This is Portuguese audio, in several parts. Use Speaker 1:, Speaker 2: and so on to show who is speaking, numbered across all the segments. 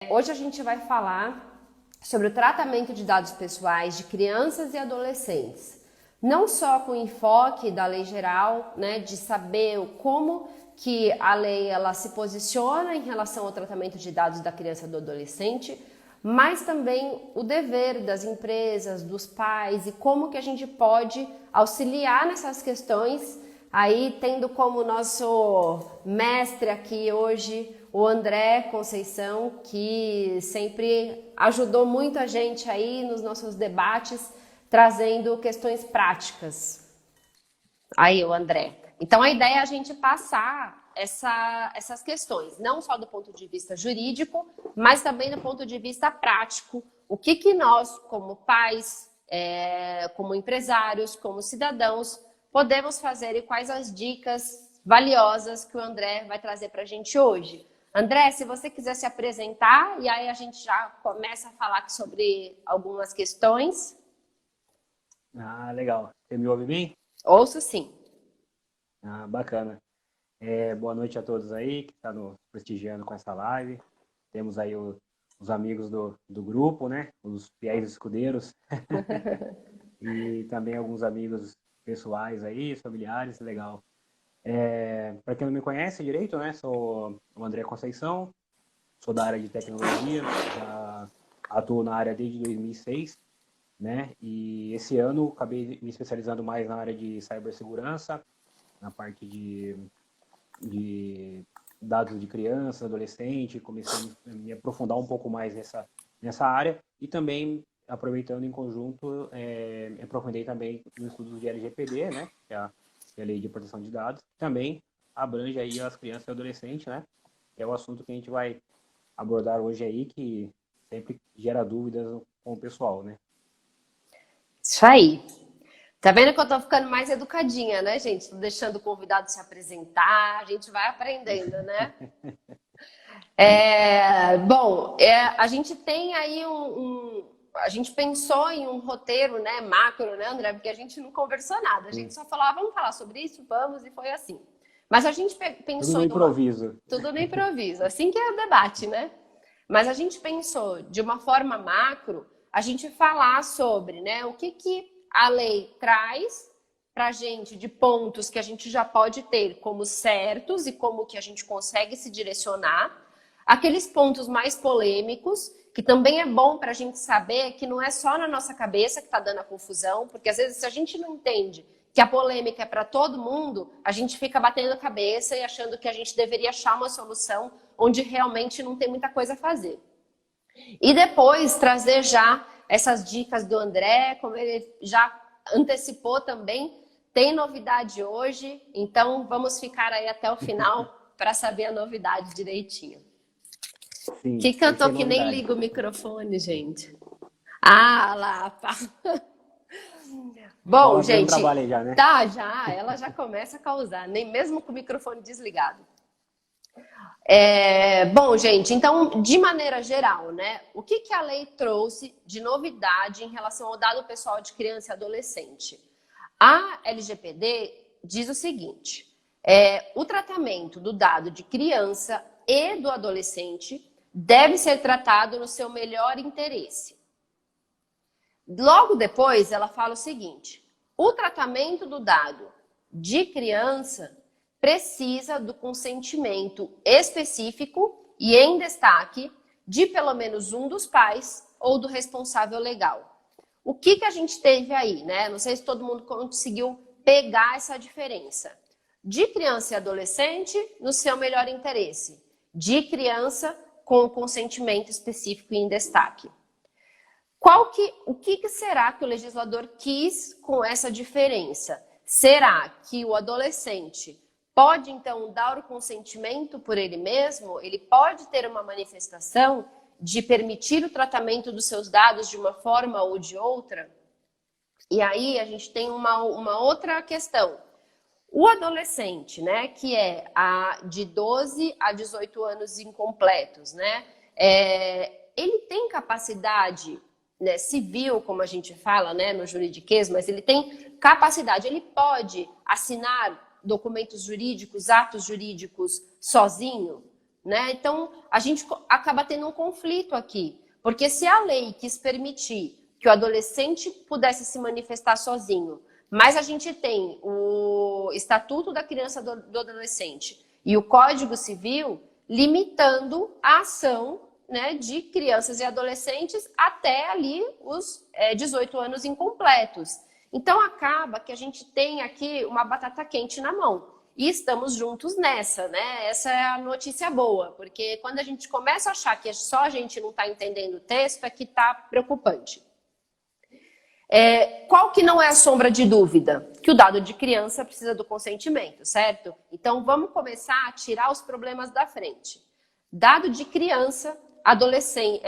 Speaker 1: Hoje a gente vai falar sobre o tratamento de dados pessoais de crianças e adolescentes. Não só com o enfoque da lei geral, né, de saber como que a lei ela se posiciona em relação ao tratamento de dados da criança e do adolescente, mas também o dever das empresas, dos pais e como que a gente pode auxiliar nessas questões, aí tendo como nosso mestre aqui hoje o André Conceição, que sempre ajudou muito a gente aí nos nossos debates, trazendo questões práticas. Aí, o André. Então, a ideia é a gente passar essas questões, não só do ponto de vista jurídico, mas também do ponto de vista prático. O que nós, como pais, como empresários, como cidadãos, podemos fazer e quais as dicas valiosas que o André vai trazer para a gente hoje. André, se você quiser se apresentar, e aí a gente já começa a falar sobre algumas questões.
Speaker 2: Ah, legal. Você me ouve bem?
Speaker 1: Ouço sim.
Speaker 2: Ah, bacana. Boa noite a todos aí que estão nos prestigiando com essa live. Temos aí os amigos do grupo, né? Os fiéis escudeiros. E também alguns amigos pessoais aí, familiares, legal. Para quem não me conhece direito, né? Sou o André Conceição, sou da área de tecnologia, já atuo na área desde 2006, né? E esse ano acabei me especializando mais na área de cibersegurança, na parte de dados de criança, adolescente, comecei a me aprofundar um pouco mais nessa área e também, aproveitando em conjunto, me aprofundei também nos estudos de LGPD, né, que é a Lei de Proteção de Dados, também abrange aí as crianças e adolescentes, né, que é o assunto que a gente vai abordar hoje aí, que sempre gera dúvidas com o pessoal, né.
Speaker 1: Isso aí. Tá vendo que eu tô ficando mais educadinha, né, gente? Tô deixando o convidado se apresentar, a gente vai aprendendo, né? A gente tem aí a gente pensou em um roteiro, né, macro, né, André? Porque a gente não conversou nada, a gente
Speaker 2: Sim.
Speaker 1: só falou, vamos falar sobre isso, vamos, e foi assim. Mas a gente
Speaker 2: Tudo
Speaker 1: pensou
Speaker 2: no
Speaker 1: em
Speaker 2: improviso.
Speaker 1: tudo no improviso, assim que é o debate, né? Mas a gente pensou de uma forma macro, a gente falar sobre, né, o que a lei traz para a gente de pontos que a gente já pode ter como certos e como que a gente consegue se direcionar, aqueles pontos mais polêmicos, que também é bom para a gente saber que não é só na nossa cabeça que está dando a confusão, porque às vezes se a gente não entende que a polêmica é para todo mundo, a gente fica batendo a cabeça e achando que a gente deveria achar uma solução onde realmente não tem muita coisa a fazer. E depois trazer já essas dicas do André, como ele já antecipou também, tem novidade hoje, então vamos ficar aí até o final para saber a novidade direitinho.
Speaker 2: Sim,
Speaker 1: Que eu
Speaker 2: essa é
Speaker 1: tô
Speaker 2: a
Speaker 1: que nem
Speaker 2: novidade.
Speaker 1: liga o microfone, gente. Ah, lá, pá. Bom,
Speaker 2: Bola dando
Speaker 1: gente,
Speaker 2: trabalho aí já, né?
Speaker 1: tá já, ela já começa a causar, nem mesmo com o microfone desligado. Bom, gente, então, de maneira geral, né, o que a lei trouxe de novidade em relação ao dado pessoal de criança e adolescente? A LGPD diz o seguinte, o tratamento do dado de criança e do adolescente deve ser tratado no seu melhor interesse. Logo depois, ela fala o seguinte, o tratamento do dado de criança precisa do consentimento específico e em destaque de pelo menos um dos pais ou do responsável legal. O que a gente teve aí, né? Não sei se todo mundo conseguiu pegar essa diferença. De criança e adolescente, no seu melhor interesse. De criança, com o consentimento específico e em destaque. O que será que o legislador quis com essa diferença? Será que o adolescente pode, então, dar o consentimento por ele mesmo? Ele pode ter uma manifestação de permitir o tratamento dos seus dados de uma forma ou de outra? E aí a gente tem uma outra questão. O adolescente, né, que é de 12 a 18 anos incompletos, né, ele tem capacidade, né, civil, como a gente fala, né, no juridiquês, mas ele tem capacidade, ele pode assinar documentos jurídicos, atos jurídicos sozinho? né? Então, a gente acaba tendo um conflito aqui. Porque se a lei quis permitir que o adolescente pudesse se manifestar sozinho, mas a gente tem o Estatuto da Criança e do Adolescente e o Código Civil limitando a ação, né, de crianças e adolescentes até ali os 18 anos incompletos. Então, acaba que a gente tem aqui uma batata quente na mão. E estamos juntos nessa, né? Essa é a notícia boa, porque quando a gente começa a achar que só a gente não está entendendo o texto, é que está preocupante. Qual que não é a sombra de dúvida? Que o dado de criança precisa do consentimento, certo? Então, vamos começar a tirar os problemas da frente. Dado de criança, adolescente,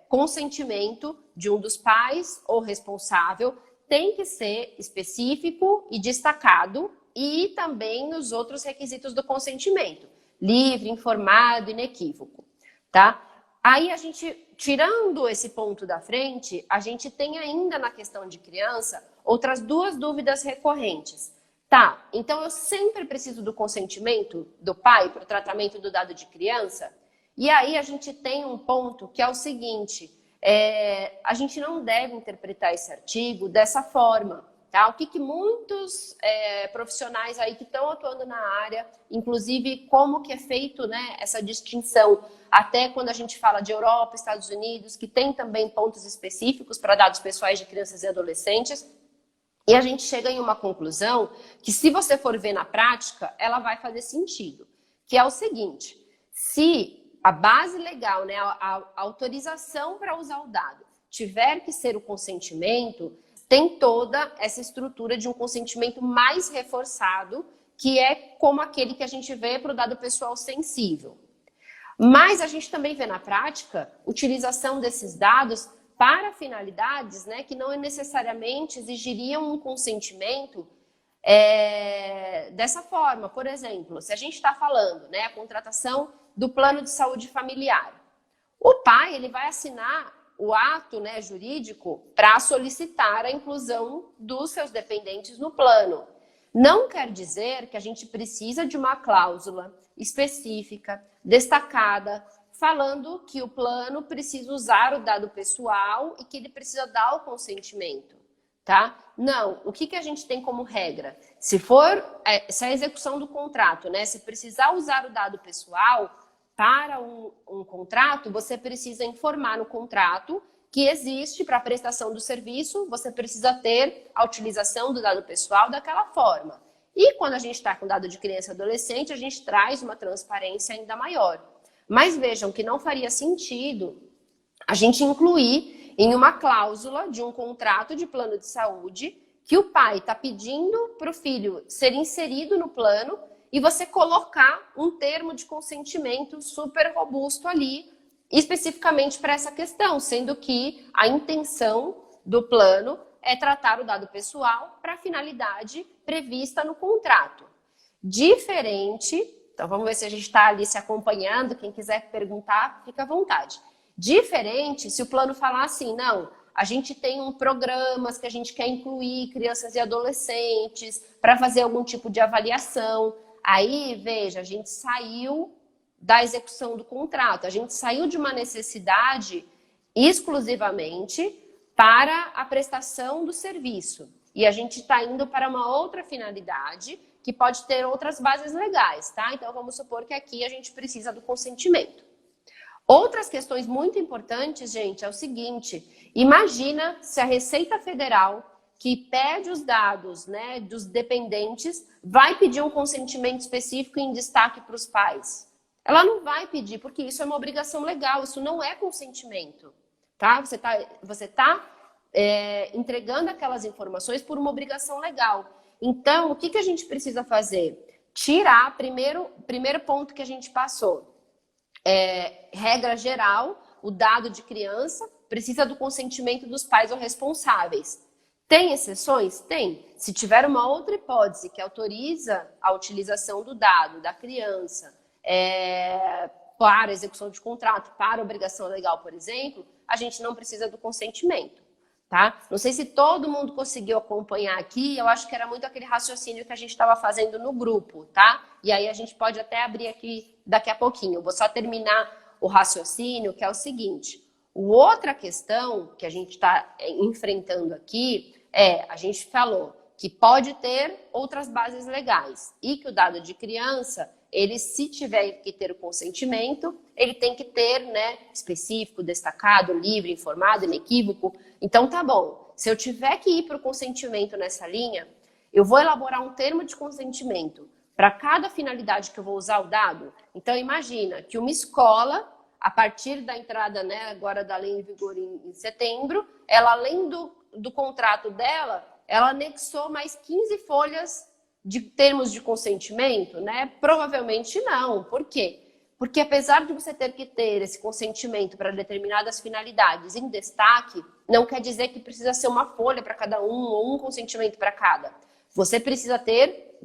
Speaker 1: consentimento de um dos pais ou responsável tem que ser específico e destacado, e também nos outros requisitos do consentimento. Livre, informado, inequívoco, tá? Aí a gente, tirando esse ponto da frente, a gente tem ainda na questão de criança outras duas dúvidas recorrentes. Tá, então eu sempre preciso do consentimento do pai para o tratamento do dado de criança? E aí a gente tem um ponto que é o seguinte, a gente não deve interpretar esse artigo dessa forma. Tá? O que muitos profissionais aí que estão atuando na área, inclusive como que é feito, né, essa distinção, até quando a gente fala de Europa, Estados Unidos, que tem também pontos específicos para dados pessoais de crianças e adolescentes, e a gente chega em uma conclusão que, se você for ver na prática, ela vai fazer sentido, que é o seguinte, se a base legal, né, a autorização para usar o dado tiver que ser o consentimento, tem toda essa estrutura de um consentimento mais reforçado, que é como aquele que a gente vê para o dado pessoal sensível. Mas a gente também vê na prática utilização desses dados para finalidades, né, que não necessariamente exigiriam um consentimento dessa forma. Por exemplo, se a gente está falando, né, a contratação do plano de saúde familiar, o pai ele vai assinar o ato, né, jurídico para solicitar a inclusão dos seus dependentes no plano. Não quer dizer que a gente precisa de uma cláusula específica, destacada, falando que o plano precisa usar o dado pessoal e que ele precisa dar o consentimento, tá? Não, o que a gente tem como regra? Se a execução do contrato, né, se precisar usar o dado pessoal, para um contrato, você precisa informar no contrato que existe para a prestação do serviço, você precisa ter a utilização do dado pessoal daquela forma. E quando a gente está com dado de criança e adolescente, a gente traz uma transparência ainda maior. Mas vejam que não faria sentido a gente incluir em uma cláusula de um contrato de plano de saúde que o pai está pedindo para o filho ser inserido no plano e você colocar um termo de consentimento super robusto ali, especificamente para essa questão, sendo que a intenção do plano é tratar o dado pessoal para a finalidade prevista no contrato. Diferente, então vamos ver se a gente está ali se acompanhando, quem quiser perguntar, fica à vontade. Diferente se o plano falar assim, não, a gente tem programas que a gente quer incluir crianças e adolescentes para fazer algum tipo de avaliação. Aí, veja, a gente saiu da execução do contrato, a gente saiu de uma necessidade exclusivamente para a prestação do serviço. E a gente está indo para uma outra finalidade que pode ter outras bases legais, tá? Então, vamos supor que aqui a gente precisa do consentimento. Outras questões muito importantes, gente, é o seguinte, imagina se a Receita Federal, que pede os dados, né, dos dependentes, vai pedir um consentimento específico em destaque para os pais. Ela não vai pedir, porque isso é uma obrigação legal, isso não é consentimento, tá? Você tá entregando aquelas informações por uma obrigação legal. Então, o que a gente precisa fazer? Tirar, primeiro ponto que a gente passou, regra geral, o dado de criança precisa do consentimento dos pais ou responsáveis. Tem exceções? Tem. Se tiver uma outra hipótese que autoriza a utilização do dado da criança para execução de contrato, para obrigação legal, por exemplo, a gente não precisa do consentimento, tá? Não sei se todo mundo conseguiu acompanhar aqui, eu acho que era muito aquele raciocínio que a gente estava fazendo no grupo, tá? E aí a gente pode até abrir aqui daqui a pouquinho. Eu vou só terminar o raciocínio, que é o seguinte. Outra questão que a gente está enfrentando aqui a gente falou que pode ter outras bases legais e que o dado de criança, ele, se tiver que ter o consentimento, ele tem que ter, né, específico, destacado, livre, informado, inequívoco. Então, tá bom. Se eu tiver que ir para o consentimento nessa linha, eu vou elaborar um termo de consentimento para cada finalidade que eu vou usar o dado. Então, imagina que uma escola, a partir da entrada, né, agora da lei em vigor em setembro, ela, além do contrato dela, ela anexou mais 15 folhas de termos de consentimento, né? Provavelmente não. Por quê? Porque apesar de você ter que ter esse consentimento para determinadas finalidades em destaque, não quer dizer que precisa ser uma folha para cada um ou um consentimento para cada. Você precisa ter,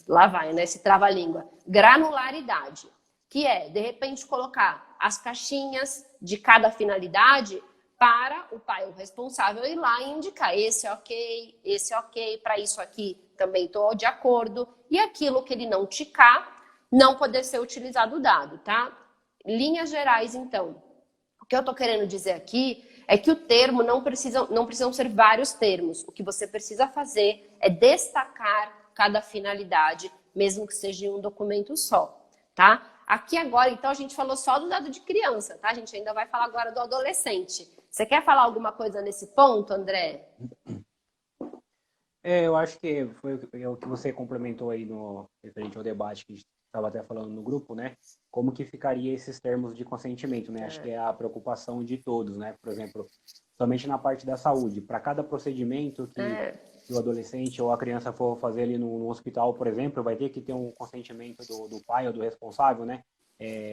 Speaker 1: lá vai, né? Esse trava-língua, granularidade, que é, de repente, colocar as caixinhas de cada finalidade para o pai, o responsável, ir lá e indicar esse é ok, para isso aqui também estou de acordo, e aquilo que ele não ticar, não poder ser utilizado o dado, tá? Linhas gerais, então. O que eu estou querendo dizer aqui é que o termo não precisam ser vários termos. O que você precisa fazer é destacar cada finalidade, mesmo que seja em um documento só, tá? Aqui agora, então, a gente falou só do dado de criança, tá? A gente ainda vai falar agora do adolescente. Você quer falar alguma coisa nesse ponto, André?
Speaker 2: Eu acho que foi o que você complementou aí no referente ao debate que estava até falando no grupo, né? Como que ficaria esses termos de consentimento, né? Acho que é a preocupação de todos, né? Por exemplo, somente na parte da saúde, para cada procedimento que o adolescente ou a criança for fazer ali no hospital, por exemplo, vai ter que ter um consentimento do pai ou do responsável, né?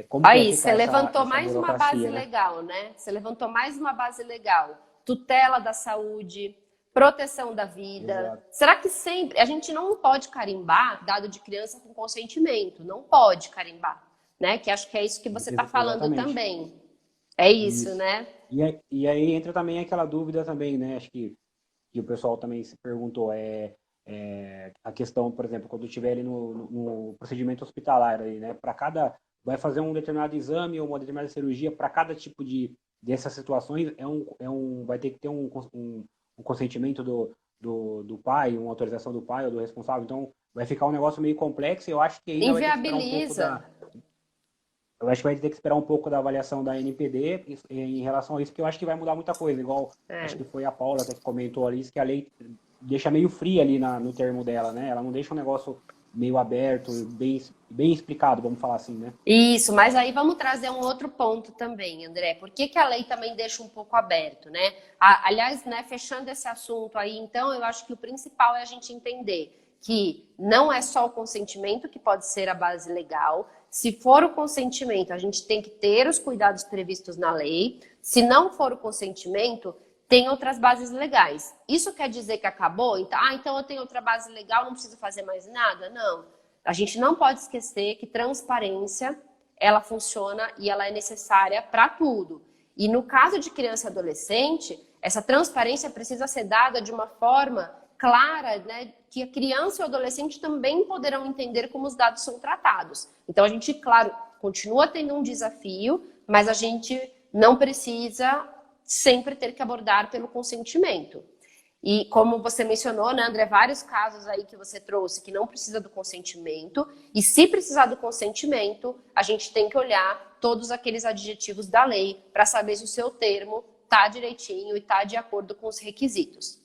Speaker 2: Como
Speaker 1: Aí,
Speaker 2: que
Speaker 1: você levantou mais uma base
Speaker 2: né?
Speaker 1: legal, né? Você levantou mais uma base legal. Tutela da saúde, proteção da vida.
Speaker 2: Exato.
Speaker 1: Será que sempre... A gente não pode carimbar dado de criança com consentimento. Não pode carimbar, né? Que acho que é isso que você está falando também. É isso, né?
Speaker 2: E aí entra também aquela dúvida também, né? Acho que o pessoal também se perguntou, a questão, por exemplo, quando estiver ali no procedimento hospitalar, aí, né? Para cada... Vai fazer um determinado exame ou uma determinada cirurgia, para cada tipo dessas situações, vai ter que ter um consentimento do pai, uma autorização do pai ou do responsável. Então, vai ficar um negócio meio complexo e eu acho que ainda
Speaker 1: Inviabiliza.
Speaker 2: Eu acho que vai ter que esperar um pouco da avaliação da NPD em relação a isso, porque eu acho que vai mudar muita coisa. Igual, acho que foi a Paula até que comentou ali, que a lei deixa meio fria ali no termo dela, né? Ela não deixa um negócio meio aberto, bem explicado, vamos falar assim, né?
Speaker 1: Isso, mas aí vamos trazer um outro ponto também, André. Por que a lei também deixa um pouco aberto, né? Aliás, né, fechando esse assunto aí, então, eu acho que o principal é a gente entender que não é só o consentimento que pode ser a base legal. Se for o consentimento, a gente tem que ter os cuidados previstos na lei. Se não for o consentimento, tem outras bases legais. Isso quer dizer que acabou? Então eu tenho outra base legal, não preciso fazer mais nada? Não. A gente não pode esquecer que transparência, ela funciona e ela é necessária para tudo. E no caso de criança e adolescente, essa transparência precisa ser dada de uma forma clara, né, que a criança e o adolescente também poderão entender como os dados são tratados. Então a gente, claro, continua tendo um desafio, mas a gente não precisa sempre ter que abordar pelo consentimento. E como você mencionou, né, André, vários casos aí que você trouxe que não precisa do consentimento. E se precisar do consentimento, a gente tem que olhar todos aqueles adjetivos da lei para saber se o seu termo está direitinho e está de acordo com os requisitos.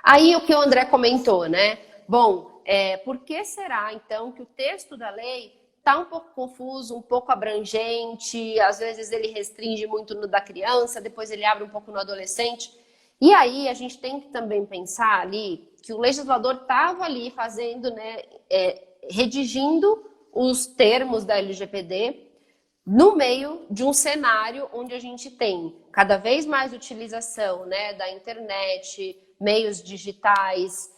Speaker 1: Aí o que o André comentou, né? Bom, por que será então que o texto da lei está um pouco confuso, um pouco abrangente, às vezes ele restringe muito no da criança, depois ele abre um pouco no adolescente. E aí a gente tem que também pensar ali que o legislador estava ali fazendo, né, redigindo os termos da LGPD no meio de um cenário onde a gente tem cada vez mais utilização, né, da internet, meios digitais,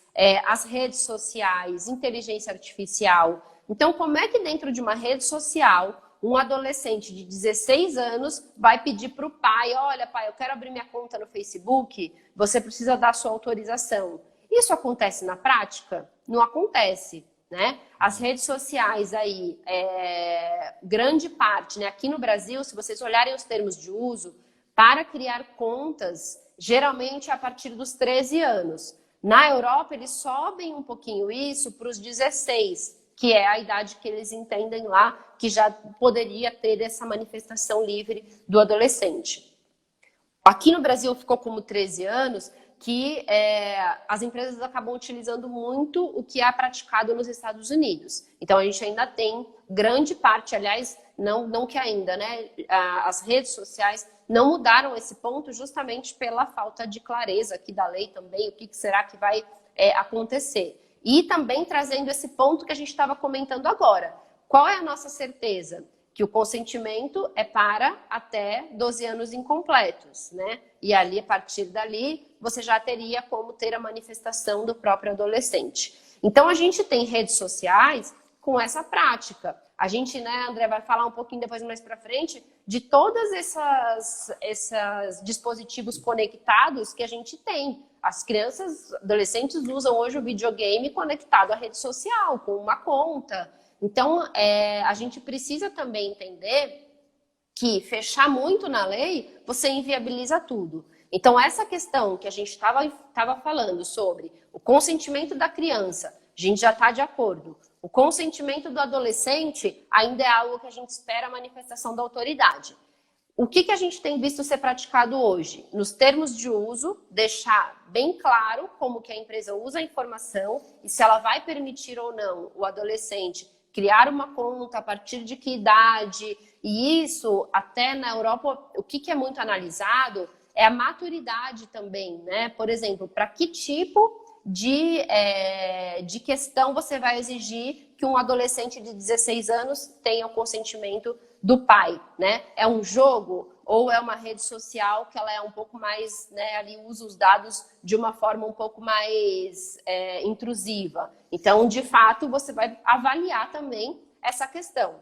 Speaker 1: as redes sociais, inteligência artificial. Então, como é que dentro de uma rede social, um adolescente de 16 anos vai pedir para o pai, olha pai, eu quero abrir minha conta no Facebook, você precisa dar sua autorização. Isso acontece na prática? Não acontece. né? As redes sociais aí, grande parte, né? Aqui no Brasil, se vocês olharem os termos de uso, para criar contas, geralmente é a partir dos 13 anos. Na Europa, eles sobem um pouquinho isso para os 16, que é a idade que eles entendem lá, que já poderia ter essa manifestação livre do adolescente. Aqui no Brasil ficou como 13 anos, que as empresas acabam utilizando muito o que é praticado nos Estados Unidos. Então, a gente ainda tem grande parte, aliás, não que ainda, né? As redes sociais não mudaram esse ponto justamente pela falta de clareza aqui da lei também, o que será que vai acontecer. E também trazendo esse ponto que a gente estava comentando agora. Qual é a nossa certeza? Que o consentimento é para até 12 anos incompletos, né? E ali, a partir dali, você já teria como ter a manifestação do próprio adolescente. Então, a gente tem redes sociais com essa prática. A gente, né, André, vai falar um pouquinho depois mais para frente de todas esses dispositivos conectados que a gente tem. As crianças, adolescentes usam hoje o videogame conectado à rede social, com uma conta. Então, a gente precisa também entender que fechar muito na lei, você inviabiliza tudo. Então, essa questão que a gente estava falando sobre o consentimento da criança, a gente já está de acordo. O consentimento do adolescente ainda é algo que a gente espera a manifestação da autoridade. O que a gente tem visto ser praticado hoje? Nos termos de uso, deixar bem claro como que a empresa usa a informação e se ela vai permitir ou não o adolescente criar uma conta a partir de que idade. E isso, até na Europa, o que é muito analisado é a maturidade também, né? Por exemplo, para que tipo de questão você vai exigir que um adolescente de 16 anos tenha o consentimento do pai, né? É um jogo ou é uma rede social que ela é um pouco mais, né, ali usa os dados de uma forma um pouco mais intrusiva. Então, de fato, você vai avaliar também essa questão.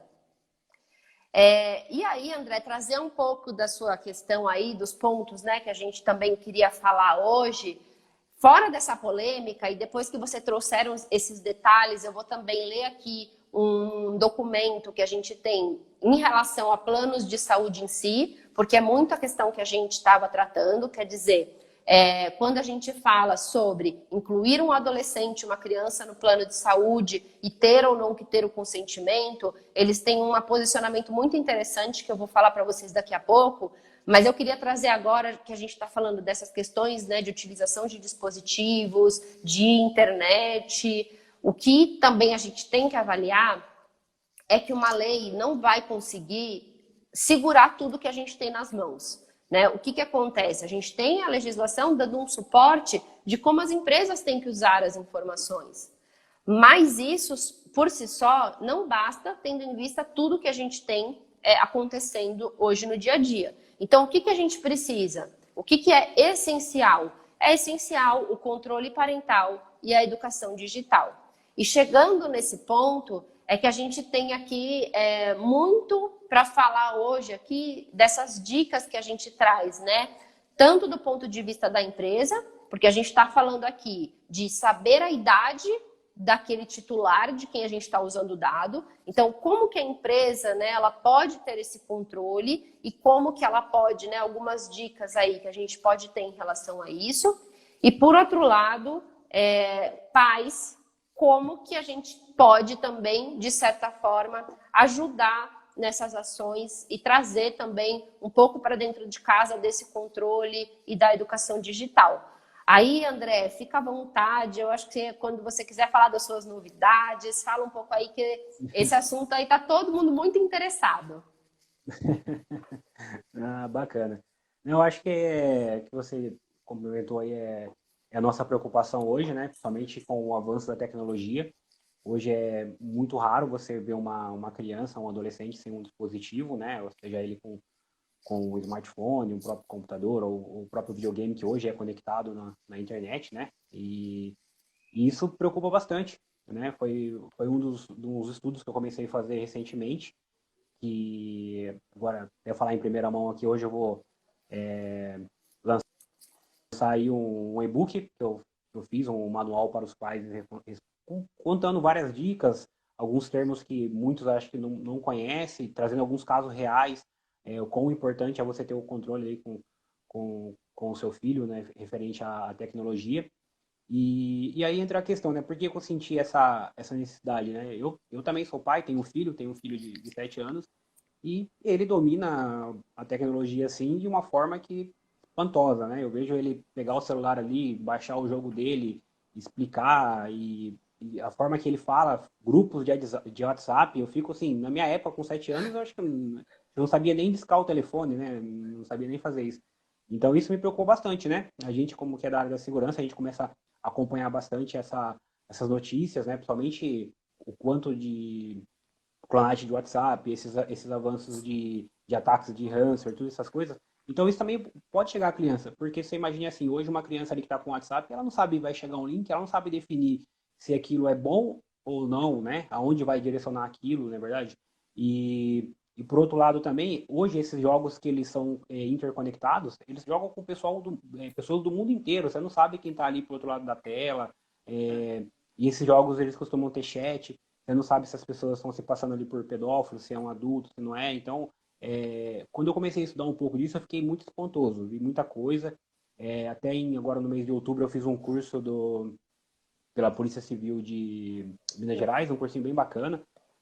Speaker 1: E aí, André, trazer um pouco da sua questão aí, dos pontos, né, que a gente também queria falar hoje, fora dessa polêmica, e depois que você trouxeram esses detalhes, eu vou também ler aqui um documento que a gente tem em relação a planos de saúde em si, porque é muito a questão que a gente estava tratando, quer dizer, quando a gente fala sobre incluir um adolescente, uma criança no plano de saúde e ter ou não que ter o consentimento, eles têm um posicionamento muito interessante que eu vou falar para vocês daqui a pouco, mas eu queria trazer agora que a gente está falando dessas questões, né, de utilização de dispositivos, de internet. O que também a gente tem que avaliar é que uma lei não vai conseguir segurar tudo que a gente tem nas mãos, né? O que acontece? A gente tem a legislação dando um suporte de como as empresas têm que usar as informações. Mas isso, por si só, não basta, tendo em vista tudo que a gente tem acontecendo hoje no dia a dia. Então, o que a gente precisa? O que é essencial? É essencial o controle parental e a educação digital. E chegando nesse ponto, é que a gente tem aqui muito para falar hoje aqui dessas dicas que a gente traz, né? Tanto do ponto de vista da empresa, porque a gente está falando aqui de saber a idade daquele titular de quem a gente está usando o dado. Então, como que a empresa, né, ela pode ter esse controle e como que ela pode, né, algumas dicas aí que a gente pode ter em relação a isso. E, por outro lado, pais, como que a gente pode também, de certa forma, ajudar nessas ações e trazer também um pouco para dentro de casa desse controle e da educação digital. Aí, André, fica à vontade. Eu acho que quando você quiser falar das suas novidades, fala um pouco aí, que esse assunto aí tá todo mundo muito interessado.
Speaker 2: Bacana. Eu acho que você complementou aí a nossa preocupação hoje, né? Principalmente com o avanço da tecnologia. Hoje é muito raro você ver uma criança, um adolescente sem um dispositivo, né? Ou seja, ele com o smartphone, o próprio computador ou o próprio videogame que hoje é conectado na internet, né? E isso preocupa bastante, né? Foi um dos estudos que eu comecei a fazer recentemente, que agora, até falar em primeira mão aqui, hoje eu vou lançar aí um e-book que eu fiz, um manual para os pais contando várias dicas, alguns termos que muitos acho que não conhecem, trazendo alguns casos reais, o quão importante é você ter o controle aí com o seu filho, né, referente à tecnologia. E aí entra a questão, né? Por que eu senti essa necessidade, né? Eu também sou pai, tenho um filho de 7 anos, e ele domina a tecnologia, assim, de uma forma que espantosa, né? Eu vejo ele pegar o celular ali, baixar o jogo dele, explicar, e a forma que ele fala, grupos de WhatsApp, eu fico assim, na minha época, com 7 anos, eu acho que eu não sabia nem discar o telefone, né? Não sabia nem fazer isso. Então isso me preocupou bastante, né? A gente, como que é da área da segurança, a gente começa a acompanhar bastante essas notícias, né? Principalmente o quanto de clonagem de WhatsApp, esses avanços de ataques de ransomware, todas essas coisas. Então isso também pode chegar à criança, porque você imagina assim, hoje uma criança ali que está com WhatsApp, ela não sabe, vai chegar um link, ela não sabe definir se aquilo é bom ou não, né? Aonde vai direcionar aquilo, não é verdade? E por outro lado também, hoje esses jogos que eles são interconectados, eles jogam com pessoas do mundo inteiro, você não sabe quem está ali pro outro lado da tela, e esses jogos eles costumam ter chat, você não sabe se as pessoas estão se passando ali por pedófilos, se é um adulto, se não é. Então, quando eu comecei a estudar um pouco disso, eu fiquei muito espantoso, vi muita coisa. Agora no mês de outubro eu fiz um curso pela Polícia Civil de Minas Gerais, um cursinho bem bacana.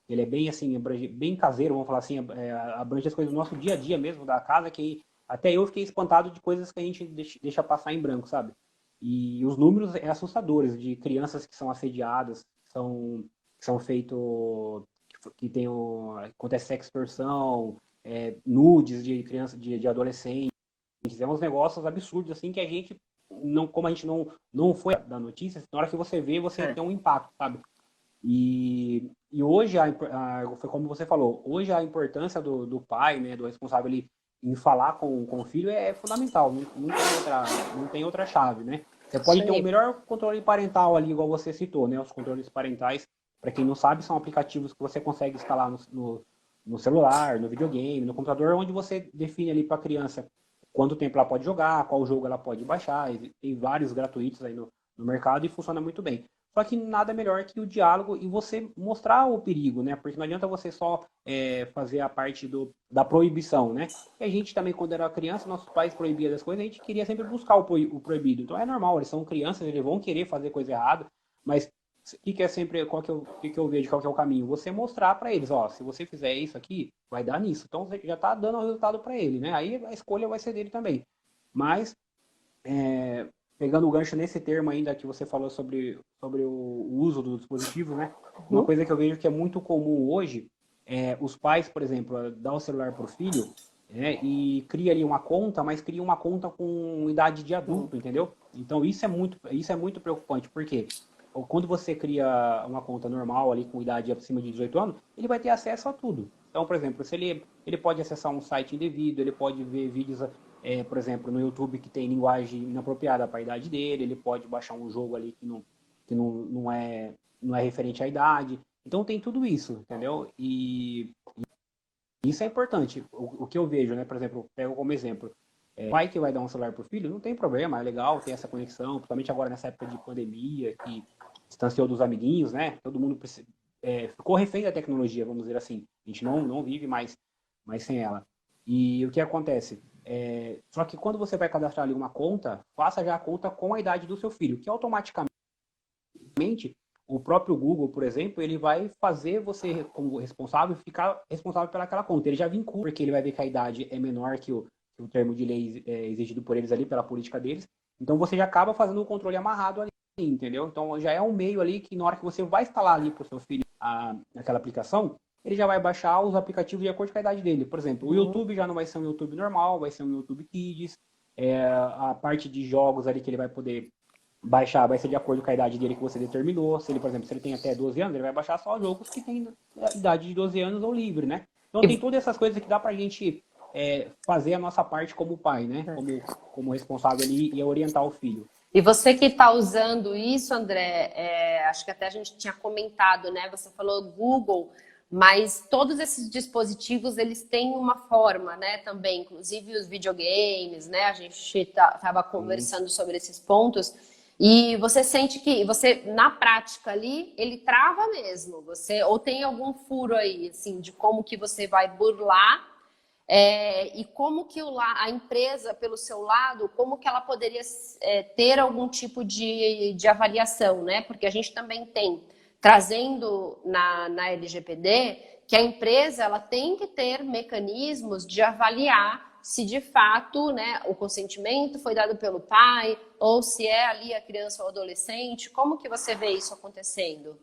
Speaker 2: Ele é bem assim, bem caseiro, vamos falar assim, abrange as coisas do nosso dia a dia mesmo, da casa, que até eu fiquei espantado de coisas que a gente deixa passar em branco, sabe? E os números é assustadores de crianças que são assediadas, que são feitos, que tem acontece sextorção, nudes de criança, de adolescentes, é uns negócios absurdos assim que a gente não, como a gente não foi da notícia, na hora que você vê, você tem um impacto, sabe? E hoje, foi como você falou, hoje a importância do pai, né, do responsável ali, em falar com o filho é fundamental, não tem outra chave, né? Você
Speaker 1: Isso
Speaker 2: pode ter o
Speaker 1: aí.
Speaker 2: melhor controle parental ali, igual você citou, né? Os controles parentais, para quem não sabe, são aplicativos que você consegue instalar no celular, no videogame, no computador, onde você define ali para a criança quanto tempo ela pode jogar, qual jogo ela pode baixar, tem vários gratuitos aí no mercado e funciona muito bem. Só que nada melhor que o diálogo e você mostrar o perigo, né? Porque não adianta você só fazer a parte da proibição, né? E a gente também, quando era criança, nossos pais proibiam das coisas, a gente queria sempre buscar o proibido. Então é normal, eles são crianças, eles vão querer fazer coisa errada, mas o que é sempre, que eu vejo, qual que é o caminho? Você mostrar para eles, ó, se você fizer isso aqui, vai dar nisso. Então você já está dando o resultado para ele, né? Aí a escolha vai ser dele também. Mas pegando o gancho nesse termo ainda que você falou sobre o uso do dispositivo, né? Uma
Speaker 1: Uhum.
Speaker 2: coisa que eu vejo que é muito comum hoje os pais, por exemplo, dão o celular para o filho e cria ali uma conta, mas cria uma conta com idade de adulto, entendeu? Então isso é muito preocupante, porque quando você cria uma conta normal ali com idade acima de 18 anos, ele vai ter acesso a tudo. Então, por exemplo, se ele pode acessar um site indevido, ele pode ver vídeos por exemplo, no YouTube que tem linguagem inapropriada para a idade dele, ele pode baixar um jogo ali que não é referente à idade. Então tem tudo isso, entendeu? E isso é importante. O que eu vejo, né? Por exemplo, pego como exemplo. O pai que vai dar um celular pro filho, não tem problema, é legal ter essa conexão, principalmente agora nessa época de pandemia, que distanciou dos amiguinhos, né? Todo mundo ficou refém da tecnologia, vamos dizer assim. A gente não vive mais sem ela. E o que acontece? Só que quando você vai cadastrar ali uma conta, faça já a conta com a idade do seu filho, que automaticamente o próprio Google, por exemplo, ele vai fazer você, como responsável, ficar responsável pelaquela conta. Ele já vincula, porque ele vai ver que a idade é menor que o termo de lei exigido por eles ali, pela política deles. Então você já acaba fazendo o controle amarrado ali, entendeu? Então já é um meio ali que na hora que você vai instalar ali para o seu filho aquela aplicação, ele já vai baixar os aplicativos de acordo com a idade dele. Por exemplo, o YouTube já não vai ser um YouTube normal, vai ser um YouTube Kids. A parte de jogos ali que ele vai poder baixar vai ser de acordo com a idade dele que você determinou. Se ele, por exemplo, se ele tem até 12 anos, ele vai baixar só jogos que tem idade de 12 anos ou livre, né? Então tem todas essas coisas que dá pra gente fazer a nossa parte como pai, né? Como responsável ali e orientar o filho.
Speaker 1: E você que está usando isso, André, acho que até a gente tinha comentado, né? Você falou Google, mas todos esses dispositivos eles têm uma forma, né? Também, inclusive os videogames, né? A gente estava conversando sobre esses pontos. E você sente que você, na prática ali, ele trava mesmo. Você, ou tem algum furo aí, assim, de como que você vai burlar, e como que a empresa, pelo seu lado, como que ela poderia ter algum tipo de avaliação, né? Porque a gente também tem, trazendo na LGPD, que a empresa ela tem que ter mecanismos de avaliar se de fato, né, o consentimento foi dado pelo pai, ou se é ali a criança ou adolescente. Como que você vê isso acontecendo?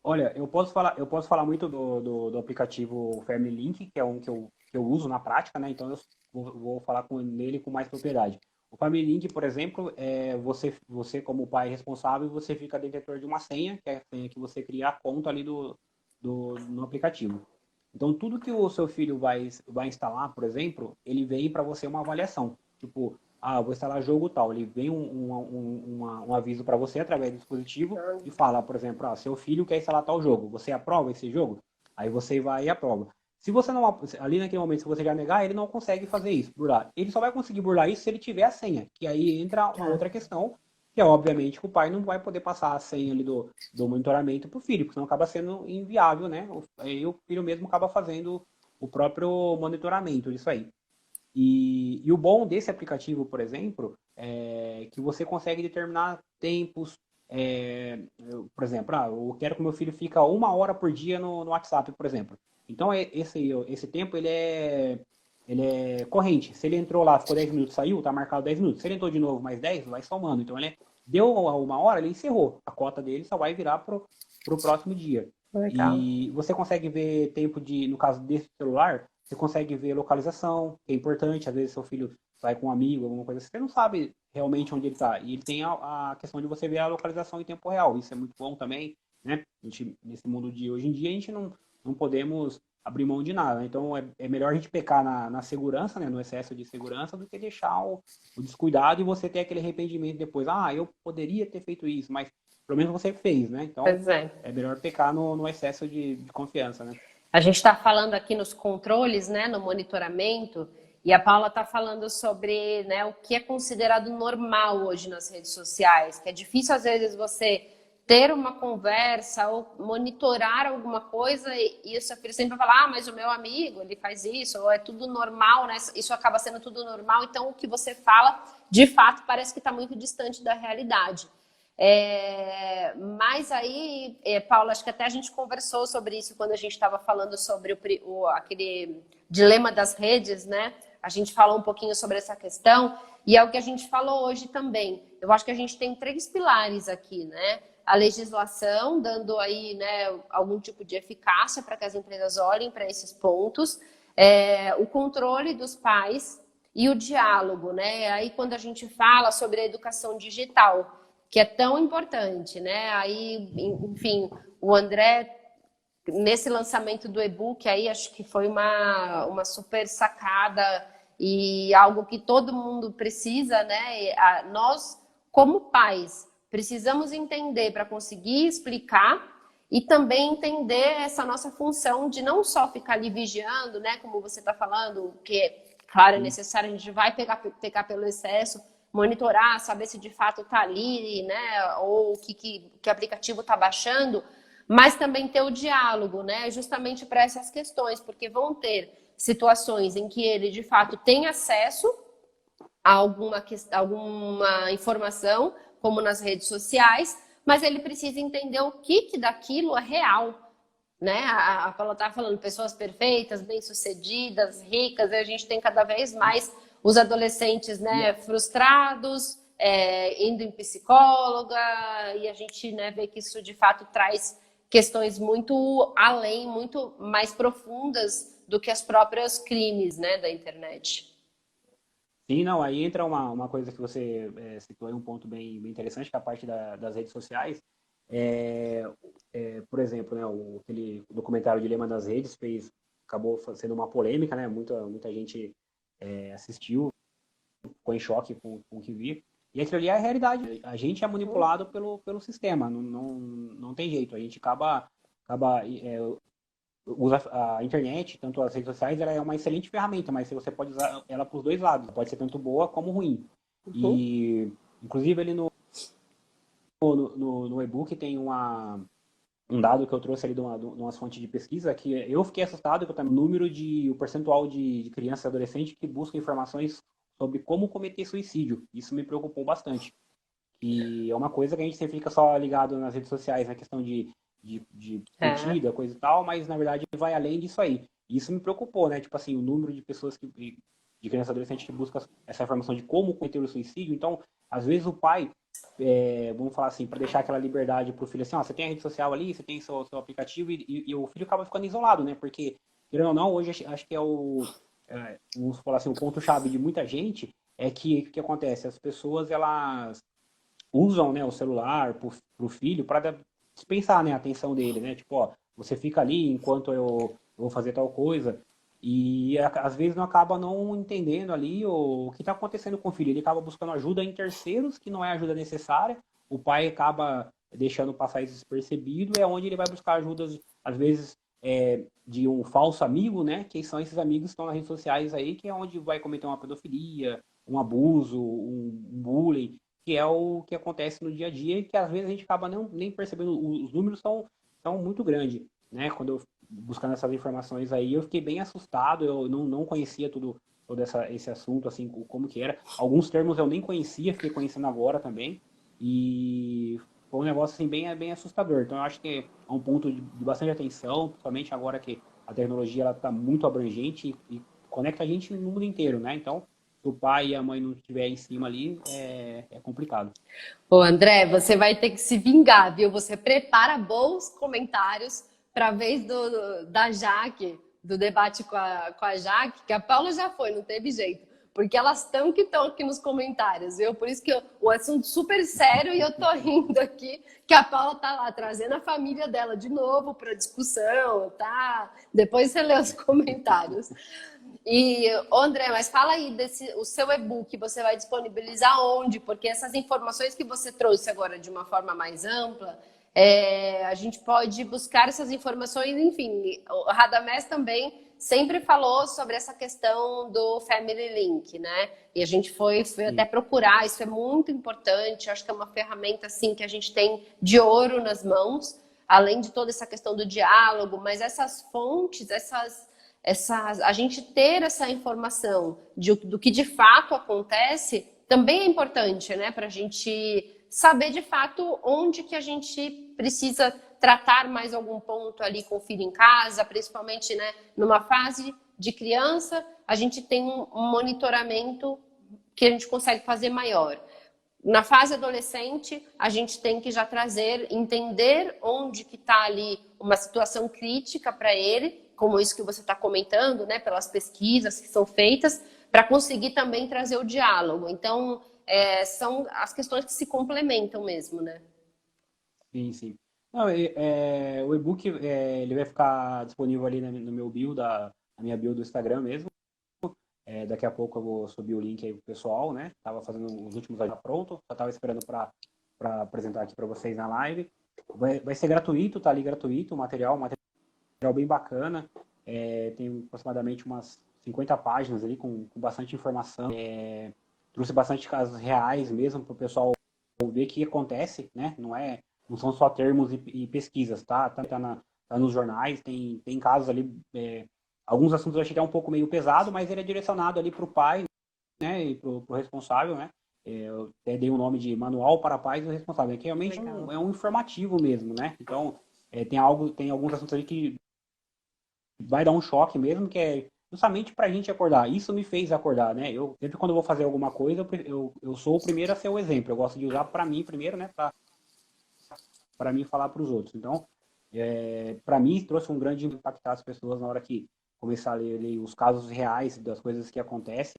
Speaker 2: Olha, eu posso falar muito do aplicativo Family Link, que é um que eu uso na prática, né? Então eu vou falar nele com mais propriedade. O Family Link, por exemplo, você como pai responsável, você fica detentor de uma senha, que é a senha que você cria a conta ali no aplicativo. Então tudo que o seu filho vai instalar, por exemplo, ele vem para você uma avaliação. Tipo, vou instalar jogo tal. Ele vem um aviso para você através do dispositivo e fala, por exemplo, seu filho quer instalar tal jogo. Você aprova esse jogo? Aí você vai e aprova. Se você não, ali naquele momento, se você já negar, ele não consegue fazer isso, burlar. Ele só vai conseguir burlar isso se ele tiver a senha, que aí entra uma outra questão, que é obviamente que o pai não vai poder passar a senha ali do monitoramento para o filho, porque senão acaba sendo inviável, né? Aí o filho mesmo acaba fazendo o próprio monitoramento disso aí. E o bom desse aplicativo, por exemplo, é que você consegue determinar tempos. Por exemplo, eu quero que meu filho fique 1 hora por dia no WhatsApp, por exemplo. Então, esse tempo ele é corrente. Se ele entrou lá, ficou 10 minutos, saiu, tá marcado 10 minutos. Se ele entrou de novo mais 10, vai somando. Então, deu 1 hora, ele encerrou. A cota dele só vai virar pro próximo dia.
Speaker 1: Legal.
Speaker 2: E você consegue ver tempo no caso desse celular, você consegue ver localização, que é importante. Às vezes seu filho vai com um amigo, alguma coisa assim, você não sabe realmente onde ele está. E ele tem a questão de você ver a localização em tempo real. Isso é muito bom também, né? Nesse mundo de hoje em dia, a gente não podemos abrir mão de nada. Então, é melhor a gente pecar na segurança, né? No excesso de segurança, do que deixar o descuidado e você ter aquele arrependimento depois. Eu poderia ter feito isso, mas pelo menos você fez, né? Então,
Speaker 1: Pois é.
Speaker 2: é melhor pecar no excesso de confiança, né?
Speaker 1: A gente está falando aqui nos controles, né, no monitoramento, e a Paula está falando sobre, né, o que é considerado normal hoje nas redes sociais, que é difícil às vezes você ter uma conversa ou monitorar alguma coisa e o seu filho sempre vai falar, mas o meu amigo, ele faz isso, ou é tudo normal, né? Isso acaba sendo tudo normal, então o que você fala, de fato, parece que está muito distante da realidade. Mas aí, Paula, acho que até a gente conversou sobre isso quando a gente estava falando sobre aquele dilema das redes, né? A gente falou um pouquinho sobre essa questão e é o que a gente falou hoje também. Eu acho que a gente tem 3 pilares aqui, né? A legislação, dando aí, né, algum tipo de eficácia para que as empresas olhem para esses pontos, o controle dos pais e o diálogo, né? Aí quando a gente fala sobre a educação digital, que é tão importante, né? Aí, enfim, o André, nesse lançamento do e-book, aí acho que foi uma super sacada e algo que todo mundo precisa, né? Nós, como pais, precisamos entender para conseguir explicar e também entender essa nossa função de não só ficar ali vigiando, né? Como você está falando, que, claro, é necessário, a gente vai pegar pelo excesso, monitorar, saber se de fato está ali, né? Ou que aplicativo está baixando, mas também ter o diálogo, né? Justamente para essas questões, porque vão ter situações em que ele de fato tem acesso a alguma informação, como nas redes sociais, mas ele precisa entender o que daquilo é real, né? A Paula estava falando, pessoas perfeitas, bem-sucedidas, ricas, e a gente tem cada vez mais os adolescentes, né, frustrados, indo em psicóloga, e a gente, né, vê que isso de fato traz questões muito além, muito mais profundas do que as próprias crimes, né, da internet.
Speaker 2: Sim, não, aí entra uma coisa que você citou aí, um ponto bem interessante, que é a parte das redes sociais. É, por exemplo, né, aquele documentário Dilema das Redes acabou sendo uma polêmica, né? Muita gente assistiu, ficou em choque com o que viu. E aquilo ali é a realidade. A gente é manipulado pelo sistema, não tem jeito. A gente acaba usa a internet, tanto as redes sociais, ela é uma excelente ferramenta, mas você pode usar ela para os dois lados. Pode ser tanto boa como ruim.
Speaker 1: Uhum.
Speaker 2: E Inclusive, ali no e-book tem um dado que eu trouxe ali de uma fonte de pesquisa que eu fiquei assustado com o o percentual de crianças e adolescentes que buscam informações sobre como cometer suicídio. Isso me preocupou bastante. E é uma coisa que a gente sempre fica só ligado nas redes sociais, na questão de
Speaker 1: É.
Speaker 2: curtida, coisa e tal, mas na verdade vai além disso aí. E isso me preocupou, né? Tipo assim, o número de pessoas de crianças e adolescentes que buscam essa informação de como cometer o suicídio. Então, às vezes o pai, vamos falar assim, para deixar aquela liberdade pro filho assim, ó, você tem a rede social ali, você tem seu aplicativo e o filho acaba ficando isolado, né? Porque, querendo ou não, hoje acho que vamos falar assim, o ponto-chave de muita gente é que o que acontece? As pessoas, elas usam, né, o celular para o filho para dispensar, né, a atenção dele, né? Tipo, ó, você fica ali enquanto eu vou fazer tal coisa. E às vezes não acaba não entendendo ali o que está acontecendo com o filho. Ele acaba buscando ajuda em terceiros, que não é ajuda necessária. O pai acaba deixando passar isso despercebido. É onde ele vai buscar ajudas, às vezes, de um falso amigo, né? Que são esses amigos que estão nas redes sociais aí, que é onde vai cometer uma pedofilia, um abuso, um bullying, que é o que acontece no dia a dia e que às vezes a gente acaba nem percebendo. Os números são muito grandes, né? Quando eu buscando essas informações aí, eu fiquei bem assustado, eu não conhecia todo esse assunto, assim, como que era. Alguns termos eu nem conhecia, fiquei conhecendo agora também, e foi um negócio, assim, bem assustador. Então, eu acho que é um ponto de bastante atenção, principalmente agora que a tecnologia ela está muito abrangente e conecta a gente no mundo inteiro, né? Então, se o pai e a mãe não estiver em cima ali, é complicado.
Speaker 1: Ô, André, você vai ter que se vingar, viu? Você prepara bons comentários para a vez da Jaque, do debate com a Jaque, que a Paula já foi, não teve jeito. Porque elas estão aqui nos comentários, viu? Por isso que o assunto super sério e eu tô rindo aqui, que a Paula tá lá trazendo a família dela de novo para discussão, tá? Depois você lê os comentários. E, André, mas fala aí o seu e-book, você vai disponibilizar onde? Porque essas informações que você trouxe agora de uma forma mais ampla, a gente pode buscar essas informações, enfim. O Radamés também sempre falou sobre essa questão do Family Link, né? E a gente foi até
Speaker 2: Sim,
Speaker 1: procurar, isso é muito importante, acho que é uma ferramenta assim que a gente tem de ouro nas mãos, além de toda essa questão do diálogo, mas essas fontes, a gente ter essa informação do que de fato acontece também é importante, né? Para a gente saber de fato onde que a gente precisa tratar mais algum ponto ali com o filho em casa, principalmente, né, numa fase de criança, a gente tem um monitoramento que a gente consegue fazer maior. Na fase adolescente, a gente tem que já entender onde que está ali uma situação crítica para ele, como isso que você está comentando, né, pelas pesquisas que são feitas, para conseguir também trazer o diálogo. Então, são as questões que se complementam mesmo, né?
Speaker 2: sim, sim. Não, o e-book ele vai ficar disponível ali no meu na minha bio do Instagram mesmo. Daqui a pouco eu vou subir o link aí pro pessoal, né? Tava fazendo os últimos já pronto, só tava esperando para apresentar aqui para vocês na live. Vai ser gratuito, tá ali gratuito, um material bem bacana. Tem aproximadamente umas 50 páginas ali com bastante informação. Trouxe bastante casos reais mesmo para o pessoal ver o que acontece, né? Não são só termos e pesquisas, tá? Tá nos jornais, tem casos ali, alguns assuntos eu achei que é um pouco meio pesado, mas ele é direcionado ali para o pai, né? E para o responsável, né? Eu até dei o nome de Manual para Pais e Responsável, que realmente
Speaker 1: Legal.
Speaker 2: é um informativo mesmo, né? Então, tem alguns assuntos ali que vai dar um choque mesmo, que é justamente para a gente acordar. Isso me fez acordar, né? Eu sempre quando eu vou fazer alguma coisa, eu sou o primeiro a ser o exemplo. Eu gosto de usar para mim primeiro, né? Para mim falar para os outros. Então, para mim trouxe um grande impacto às pessoas na hora que começar a ler os casos reais das coisas que acontecem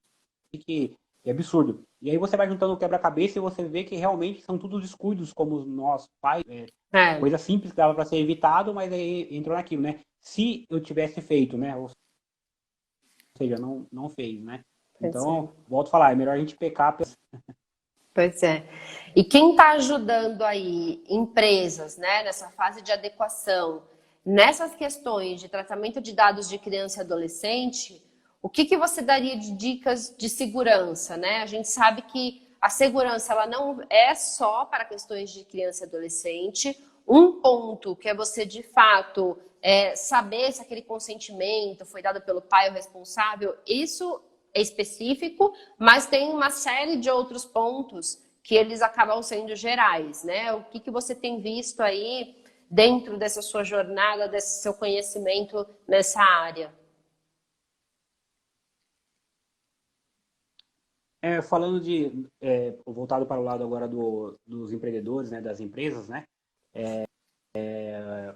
Speaker 2: e que é absurdo. E aí você vai juntando o quebra-cabeça e você vê que realmente são todos descuidos como os nossos pais,
Speaker 1: É,
Speaker 2: coisa simples que dava para ser evitado, mas aí entrou naquilo, né? Se eu tivesse feito, né? Ou seja, não fez, né?
Speaker 1: pois é.
Speaker 2: Então, volto a falar, é melhor a gente pecar.
Speaker 1: Pois é. E quem está ajudando aí empresas, né, nessa fase de adequação, nessas questões de tratamento de dados de criança e adolescente, o que você daria de dicas de segurança, né? A gente sabe que a segurança ela não é só para questões de criança e adolescente. Um ponto que é você, de fato, saber se aquele consentimento foi dado pelo pai ou responsável, isso é específico, mas tem uma série de outros pontos que eles acabam sendo gerais, né? O que você tem visto aí dentro dessa sua jornada, desse seu conhecimento nessa área?
Speaker 2: Falando voltado para o lado agora dos empreendedores, né, das empresas, né,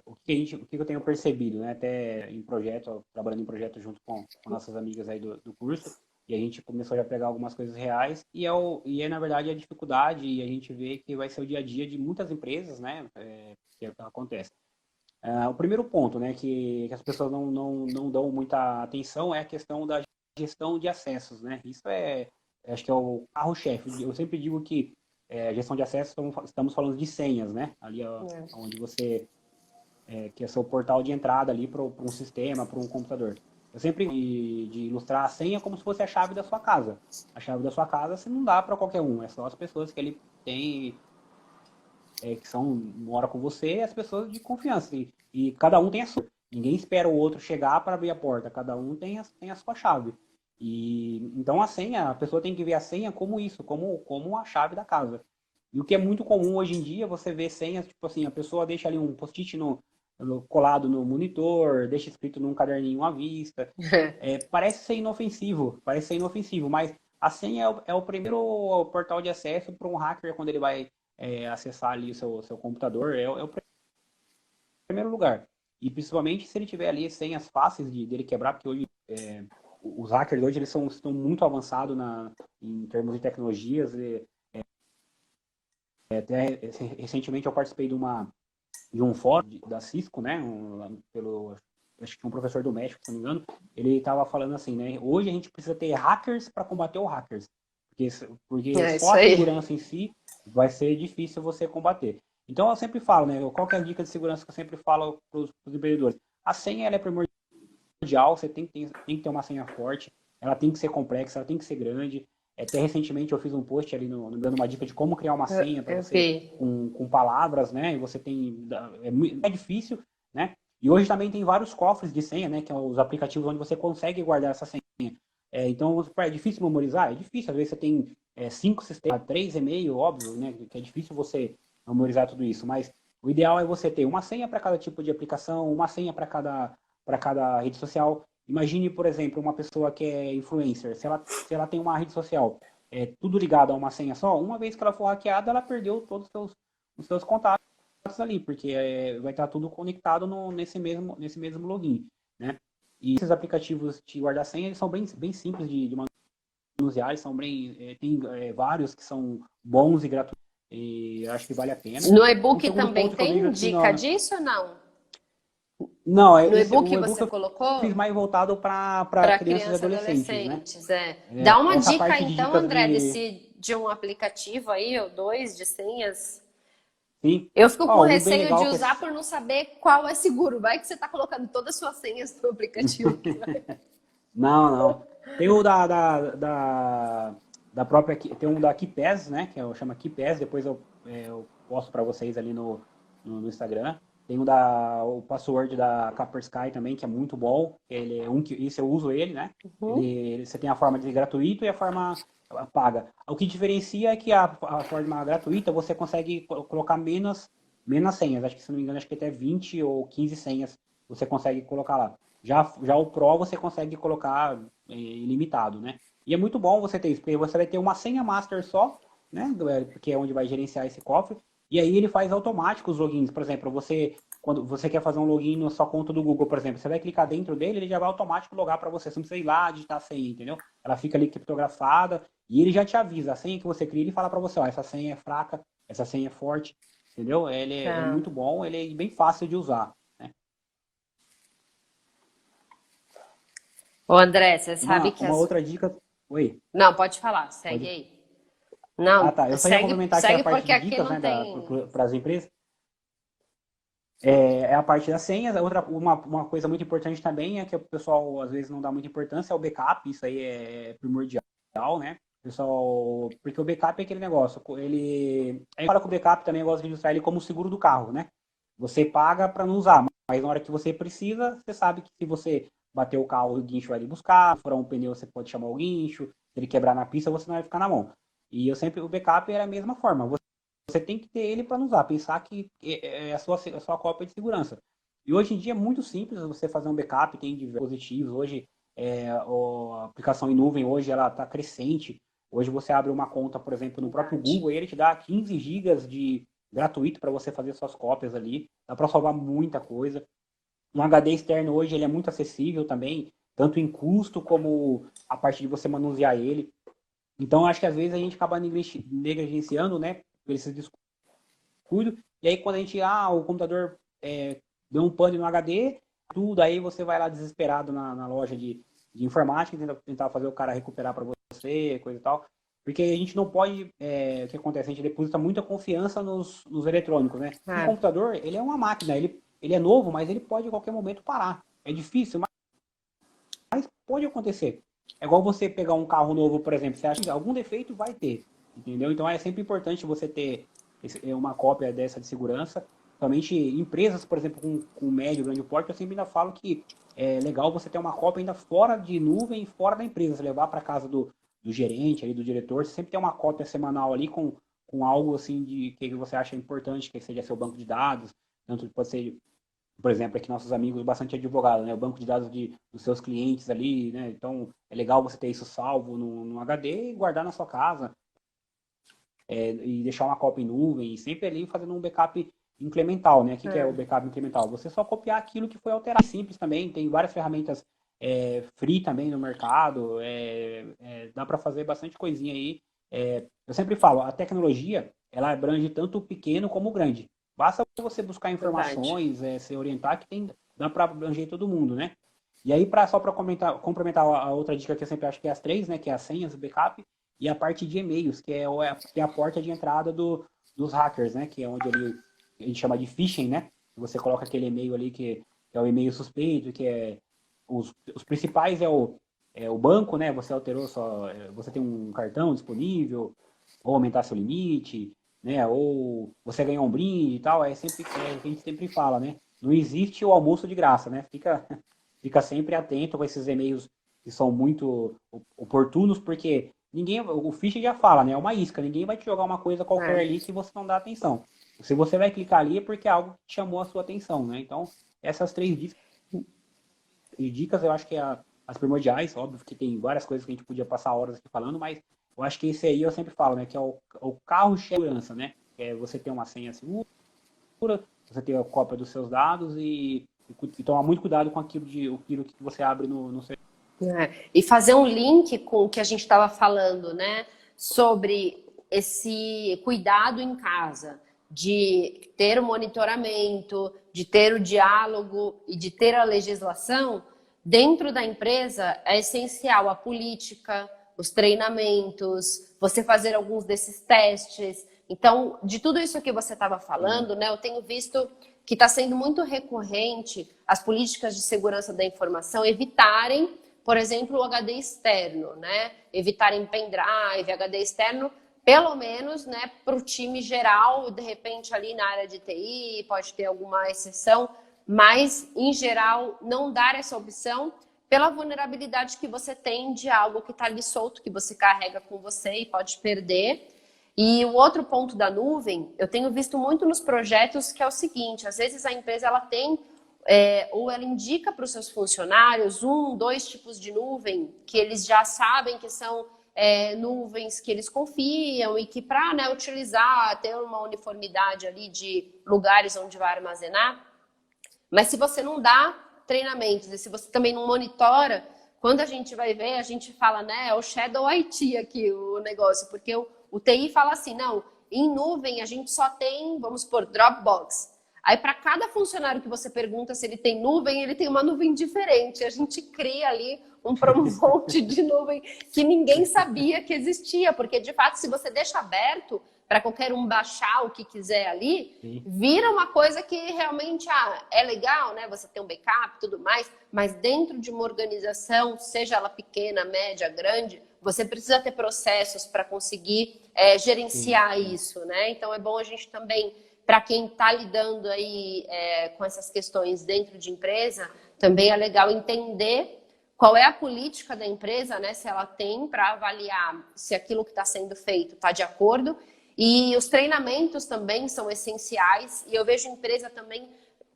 Speaker 2: o que eu tenho percebido, né, até em projeto, trabalhando em projeto junto com nossas amigas aí do curso, e a gente começou já a pegar algumas coisas reais, e na verdade a dificuldade, e a gente vê que vai ser o dia a dia de muitas empresas, né, que acontece. O primeiro ponto, né, que as pessoas não dão muita atenção é a questão da gestão de acessos, né, acho que é o carro-chefe. Eu sempre digo que gestão de acessos, estamos falando de senhas, né, ali ó, onde você que é seu portal de entrada ali para um sistema, para um computador. Eu sempre de ilustrar a senha como se fosse a chave da sua casa. A chave da sua casa você não dá para qualquer um, é só as pessoas que ele tem, que moram com você, as pessoas de confiança. E cada um tem a sua. Ninguém espera o outro chegar para abrir a porta, cada um tem a sua chave. E então a senha, a pessoa tem que ver a senha como isso, como a chave da casa. E o que é muito comum hoje em dia, você vê senhas, tipo assim, a pessoa deixa ali um post-it colado no monitor, deixa escrito num caderninho à vista. Parece ser inofensivo, mas a senha é o primeiro portal de acesso para um hacker quando ele vai acessar ali o seu computador, é o primeiro lugar. E principalmente se ele tiver ali senhas fáceis dele quebrar, porque hoje os hackers hoje eles estão muito avançados em termos de tecnologias. Até recentemente eu participei de um fórum da Cisco, né? Acho que um professor do México, se não me engano, ele estava falando assim, né? Hoje a gente precisa ter hackers para combater os hackers, porque
Speaker 1: É
Speaker 2: só
Speaker 1: isso
Speaker 2: a
Speaker 1: aí.
Speaker 2: segurança em si vai ser difícil você combater. Então eu sempre falo, né? Qual que é a dica de segurança que eu sempre falo para os empreendedores? A senha ela é primordial, você tem que ter uma senha forte, ela tem que ser complexa, ela tem que ser grande. Até recentemente eu fiz um post ali dando uma dica de como criar uma senha para
Speaker 1: Eu
Speaker 2: você
Speaker 1: vi.
Speaker 2: com palavras, né? E você é difícil, né? E hoje também tem vários cofres de senha, né? Que são os aplicativos onde você consegue guardar essa senha. Então é difícil memorizar, é difícil. Às vezes você tem 5 sistemas, 3 e-mail, óbvio, né? Que é difícil você memorizar tudo isso. Mas o ideal é você ter uma senha para cada tipo de aplicação, uma senha para cada rede social. Imagine, por exemplo, uma pessoa que é influencer. Se ela tem uma rede social tudo ligado a uma senha só, uma vez que ela for hackeada, ela perdeu todos os seus contatos ali, porque vai estar tudo conectado nesse mesmo login, né? E esses aplicativos de guardar senha, eles são bem simples de manusear, eles tem vários que são bons e gratuitos, e acho que vale a pena.
Speaker 1: No
Speaker 2: Um
Speaker 1: e-book
Speaker 2: segundo
Speaker 1: também
Speaker 2: ponto que eu vejo
Speaker 1: tem
Speaker 2: assim,
Speaker 1: dica disso ou não?
Speaker 2: não,
Speaker 1: No e-book
Speaker 2: o e-book
Speaker 1: você
Speaker 2: eu fiz
Speaker 1: colocou?
Speaker 2: mais voltado para
Speaker 1: Para
Speaker 2: crianças e
Speaker 1: crianças e
Speaker 2: adolescentes, né?
Speaker 1: adolescentes, é. Dá uma
Speaker 2: Essa
Speaker 1: dica
Speaker 2: parte de
Speaker 1: então,
Speaker 2: dicas
Speaker 1: André, de um aplicativo aí, ou dois, de senhas.
Speaker 2: sim.
Speaker 1: Eu fico com
Speaker 2: Ó, um bem
Speaker 1: receio de
Speaker 2: legal que é
Speaker 1: usar por não saber qual é seguro. Vai que você está colocando todas as suas senhas no aplicativo.
Speaker 2: Não, não. Tem o da própria. Tem um da KeePass, né? Chama KeePass, depois eu posto para vocês ali no Instagram. Tem o password da Kaspersky também, que é muito bom. Ele é isso eu uso ele, né?
Speaker 1: Uhum.
Speaker 2: Você tem a forma de gratuito e a forma paga. O que diferencia é que a forma gratuita você consegue colocar menos senhas. Acho que, se não me engano, acho que até 20 ou 15 senhas você consegue colocar lá. Já o Pro você consegue colocar ilimitado, né? E é muito bom você ter isso, porque você vai ter uma senha master só, né? Que é onde vai gerenciar esse cofre. E aí ele faz automático os logins. Por exemplo, quando você quer fazer um login na sua conta do Google, por exemplo, você vai clicar dentro dele, ele já vai automático logar para você. Você não precisa ir lá digitar a senha, entendeu? Ela fica ali criptografada e ele já te avisa. A senha que você cria, ele fala para você, ó, essa senha é fraca, essa senha é forte, entendeu? Ele é
Speaker 1: Tá.
Speaker 2: muito bom, ele é bem fácil de usar. Né?
Speaker 1: Ô, André, você sabe
Speaker 2: Uma,
Speaker 1: que
Speaker 2: uma
Speaker 1: as.
Speaker 2: outra dica. Oi,
Speaker 1: Não, pode falar, segue
Speaker 2: pode.
Speaker 1: aí. Não,
Speaker 2: Ah, tá. Eu só ia
Speaker 1: segue,
Speaker 2: complementar aqui a
Speaker 1: segue
Speaker 2: parte
Speaker 1: porque
Speaker 2: de
Speaker 1: aqui
Speaker 2: dicas,
Speaker 1: não
Speaker 2: né,
Speaker 1: tem.
Speaker 2: para as empresas. A parte das senhas. Uma coisa muito importante também é que o pessoal às vezes não dá muita importância é o backup. Isso aí é primordial, né? pessoal, porque o backup é aquele negócio, a gente fala que o backup também gosta de usar ele como seguro do carro, né? Você paga para não usar, mas na hora que você precisa, você sabe que se você bater o carro, o guincho vai ali buscar, se furar um pneu, você pode chamar o guincho, se ele quebrar na pista, você não vai ficar na mão. E eu sempre, o backup era a mesma forma, você tem que ter ele para não usar, pensar que é a sua cópia de segurança. E hoje em dia é muito simples você fazer um backup, tem diversos dispositivos, hoje a aplicação em nuvem hoje ela está crescente. Hoje você abre uma conta, por exemplo, no próprio Google e ele te dá 15 gigas de gratuito para você fazer suas cópias ali. Dá para salvar muita coisa. Um HD externo hoje ele é muito acessível também, tanto em custo como a parte de você manusear ele. Então acho que às vezes a gente acaba negligenciando, né, esse descuido. E aí quando a gente, o computador deu um pane no HD, tudo, aí você vai lá desesperado na loja de informática, tentar fazer o cara recuperar para você, coisa e tal. Porque a gente não pode, o que acontece? A gente deposita muita confiança nos eletrônicos, né? O computador, ele é uma máquina, ele é novo, mas ele pode a qualquer momento parar. É difícil, mas pode acontecer. É igual você pegar um carro novo, por exemplo, você acha que algum defeito vai ter, entendeu? Então é sempre importante você ter uma cópia dessa de segurança. Somente empresas, por exemplo, com médio, grande porte, eu sempre ainda falo que é legal você ter uma cópia ainda fora de nuvem, fora da empresa, você levar para casa do gerente, ali, do diretor, você sempre tem uma cópia semanal ali com algo assim de que você acha importante, que seja seu banco de dados, tanto pode ser, por exemplo, aqui nossos amigos bastante advogados, né? O banco de dados dos seus clientes ali, né? Então é legal você ter isso salvo no HD e guardar na sua casa, e deixar uma cópia em nuvem, e sempre ali fazendo um backup incremental, né? O que é o backup incremental? Você só copiar aquilo que foi alterado. Simples também, tem várias ferramentas free também no mercado, dá para fazer bastante coisinha aí. Eu sempre falo, a tecnologia, ela abrange tanto o pequeno como o grande. Basta você buscar informações, se orientar, dá para abranger todo mundo, né? E aí, só para complementar a outra dica que eu sempre acho que é as três, né? Que é as senhas, o backup, e a parte de e-mails, que é a porta de entrada dos hackers, né? Que é onde a gente chama de phishing, né? Você coloca aquele e-mail ali que é o e-mail suspeito, que é os principais é o banco, né? Você alterou você tem um cartão disponível, ou aumentar seu limite, né? Ou você ganhou um brinde e tal. É sempre o que a gente sempre fala, né? Não existe o almoço de graça, né? Fica sempre atento com esses e-mails que são muito oportunos, porque o phishing já fala, né? É uma isca, ninguém vai te jogar uma coisa qualquer ali que você não dá atenção. Se você vai clicar ali é porque é algo que chamou a sua atenção, né? Então, essas três dicas eu acho que as primordiais, óbvio que tem várias coisas que a gente podia passar horas aqui falando, mas eu acho que esse aí eu sempre falo, né? Que é o carro-chefe de segurança, né? É você ter uma senha segura, você ter a cópia dos seus dados e tomar muito cuidado com aquilo que você abre no seu.
Speaker 1: E fazer um link com o que a gente estava falando, né? Sobre esse cuidado em casa, de ter o monitoramento, de ter o diálogo e de ter a legislação. Dentro da empresa é essencial a política, os treinamentos, você fazer alguns desses testes. Então, de tudo isso que você estava falando, né? Eu tenho visto que está sendo muito recorrente as políticas de segurança da informação evitarem, por exemplo, o HD externo, né? Evitarem pendrive, HD externo, pelo menos, né, para o time geral, de repente ali na área de TI, pode ter alguma exceção, mas em geral não dar essa opção pela vulnerabilidade que você tem de algo que está ali solto, que você carrega com você e pode perder. E o outro ponto da nuvem, eu tenho visto muito nos projetos, que é o seguinte, às vezes a empresa ela tem ou ela indica para os seus funcionários 2 tipos de nuvem que eles já sabem que são nuvens que eles confiam e que para, né, utilizar, ter uma uniformidade ali de lugares onde vai armazenar. Mas se você não dá treinamentos e se você também não monitora, quando a gente vai ver, a gente fala, né, é o Shadow IT aqui o negócio, porque o TI fala assim, não, em nuvem a gente só tem, vamos supor, Dropbox. Aí, para cada funcionário que você pergunta se ele tem nuvem, ele tem uma nuvem diferente. A gente cria ali um monte de nuvem que ninguém sabia que existia, porque, de fato, se você deixa aberto para qualquer um baixar o que quiser ali, vira uma coisa que realmente é legal, né? Você tem um backup e tudo mais, mas dentro de uma organização, seja ela pequena, média, grande, você precisa ter processos para conseguir gerenciar isso, né? Então é bom a gente também, para quem está lidando aí com essas questões dentro de empresa, também é legal entender qual é a política da empresa, né? Se ela tem para avaliar se aquilo que está sendo feito está de acordo. E os treinamentos também são essenciais. E eu vejo empresa também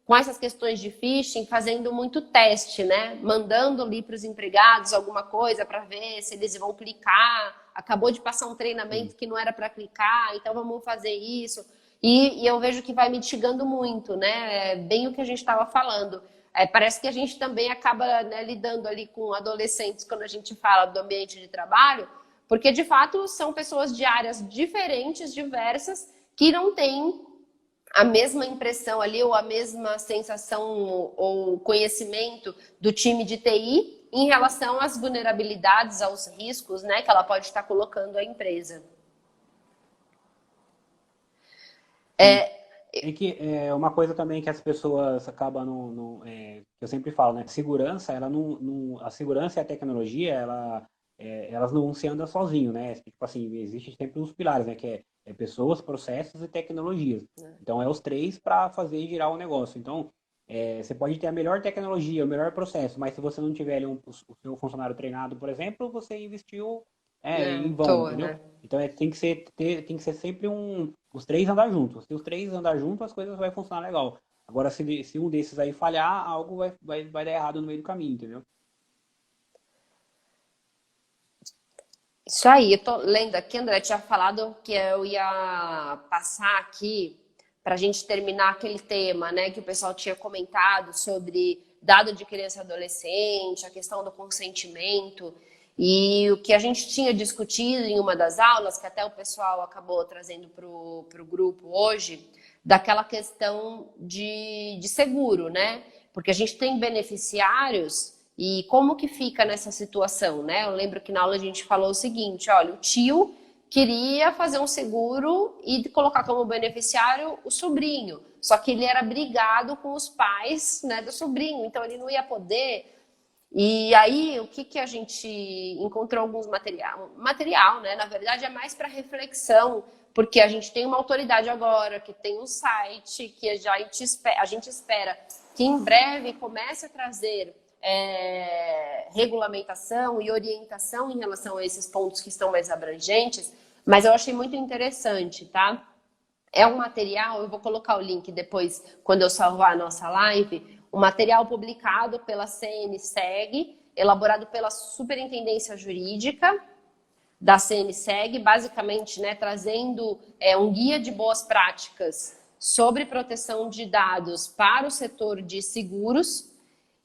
Speaker 1: com essas questões de phishing fazendo muito teste, né? Mandando ali para os empregados alguma coisa para ver se eles vão clicar. Acabou de passar um treinamento que não era para clicar, então vamos fazer isso. E eu vejo que vai mitigando muito, né? É bem o que a gente estava falando. Parece que a gente também acaba, né, lidando ali com adolescentes quando a gente fala do ambiente de trabalho, porque de fato são pessoas de áreas diferentes, diversas, que não têm a mesma impressão ali, ou a mesma sensação ou conhecimento do time de TI em relação às vulnerabilidades, aos riscos, né, que ela pode estar colocando a empresa.
Speaker 2: Que é uma coisa também que as pessoas acabam que eu sempre falo, né? Segurança, ela a segurança e a tecnologia, elas não se andam sozinho, né? Tipo assim, existe sempre os pilares, né? Que é pessoas, processos e tecnologias. Então é os três para fazer girar o negócio. Então você pode ter a melhor tecnologia, o melhor processo, mas se você não tiver ali o seu funcionário treinado, por exemplo, você investiu em vão, entendeu?
Speaker 1: Né?
Speaker 2: Então tem que ser sempre os três andar juntos. Se os três andar juntos, as coisas vão funcionar legal. Agora, se um desses aí falhar, algo vai dar errado no meio do caminho, entendeu?
Speaker 1: Isso aí, eu tô lendo aqui, André tinha falado que eu ia passar aqui para a gente terminar aquele tema, né, que o pessoal tinha comentado sobre dado de criança e adolescente, a questão do consentimento, e o que a gente tinha discutido em uma das aulas, que até o pessoal acabou trazendo para o grupo hoje, daquela questão de seguro, né? Porque a gente tem beneficiários. E como que fica nessa situação, né? Eu lembro que na aula a gente falou o seguinte, olha, o tio queria fazer um seguro e colocar como beneficiário o sobrinho, só que ele era brigado com os pais, né, do sobrinho, então ele não ia poder. E aí, o que a gente encontrou alguns material, né? Na verdade, é mais para reflexão, porque a gente tem uma autoridade agora, que tem um site, que a gente espera que em breve comece a trazer regulamentação e orientação em relação a esses pontos que estão mais abrangentes, mas eu achei muito interessante, tá? É um material, eu vou colocar o link depois, quando eu salvar a nossa live, um material publicado pela CNSEG, elaborado pela Superintendência Jurídica da CNSEG, basicamente, né, trazendo um guia de boas práticas sobre proteção de dados para o setor de seguros.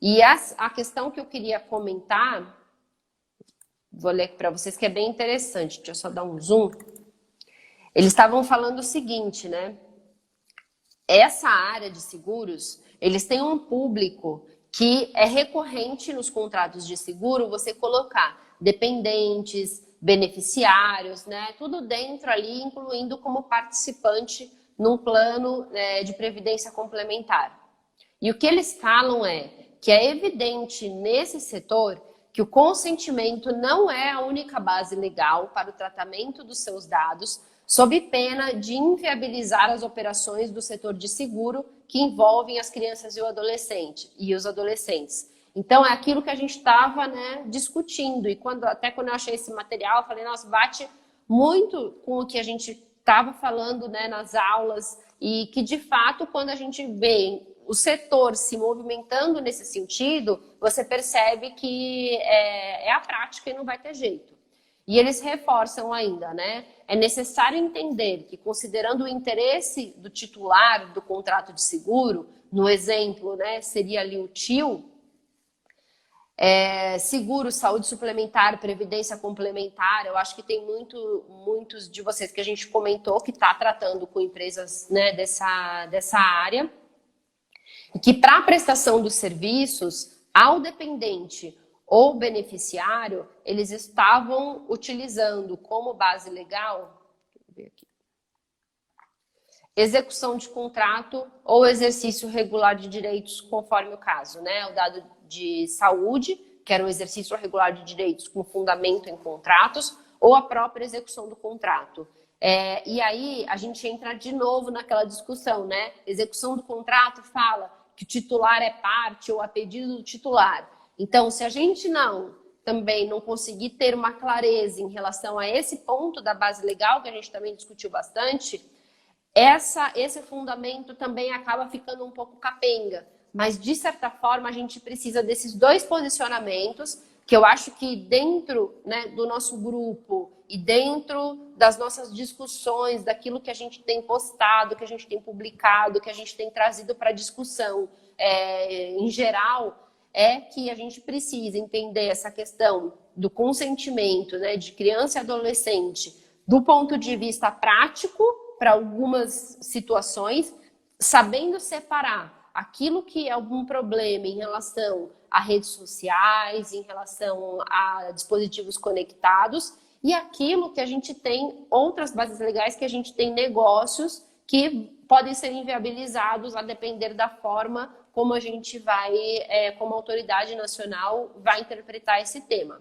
Speaker 1: E a questão que eu queria comentar, vou ler para vocês, que é bem interessante, deixa eu só dar um zoom. Eles estavam falando o seguinte, né? Essa área de seguros, eles têm um público que é recorrente nos contratos de seguro você colocar dependentes, beneficiários, né? Tudo dentro ali, incluindo como participante num plano de previdência complementar. E o que eles falam é que é evidente nesse setor que o consentimento não é a única base legal para o tratamento dos seus dados, sob pena de inviabilizar as operações do setor de seguro que envolvem as crianças e os adolescentes. Então, é aquilo que a gente estava, né, discutindo. E até quando eu achei esse material, eu falei, nossa, bate muito com o que a gente estava falando, né, nas aulas, e que, de fato, quando a gente vê o setor se movimentando nesse sentido, você percebe que é a prática e não vai ter jeito. E eles reforçam ainda, né? É necessário entender que, considerando o interesse do titular do contrato de seguro, no exemplo, né, seria ali o tio, seguro, saúde suplementar, previdência complementar, eu acho que tem muitos de vocês que a gente comentou que está tratando com empresas, né, dessa área, e que para a prestação dos serviços ao dependente ou beneficiário, eles estavam utilizando como base legal, deixa eu ver aqui, execução de contrato ou exercício regular de direitos, conforme o caso, né? O dado de saúde, que era o exercício regular de direitos com fundamento em contratos, ou a própria execução do contrato. E aí a gente entra de novo naquela discussão, né? Execução do contrato fala que o titular é parte ou a pedido do titular. Então, se a gente também não conseguir ter uma clareza em relação a esse ponto da base legal, que a gente também discutiu bastante, esse fundamento também acaba ficando um pouco capenga. Mas, de certa forma, a gente precisa desses dois posicionamentos, que eu acho que dentro, né, do nosso grupo e dentro das nossas discussões, daquilo que a gente tem postado, que a gente tem publicado, que a gente tem trazido para discussão em geral, é que a gente precisa entender essa questão do consentimento, né, de criança e adolescente do ponto de vista prático para algumas situações, sabendo separar aquilo que é algum problema em relação a redes sociais, em relação a dispositivos conectados, e aquilo que a gente tem, outras bases legais, que a gente tem negócios que podem ser inviabilizados a depender da forma como a gente vai, como autoridade nacional, vai interpretar esse tema.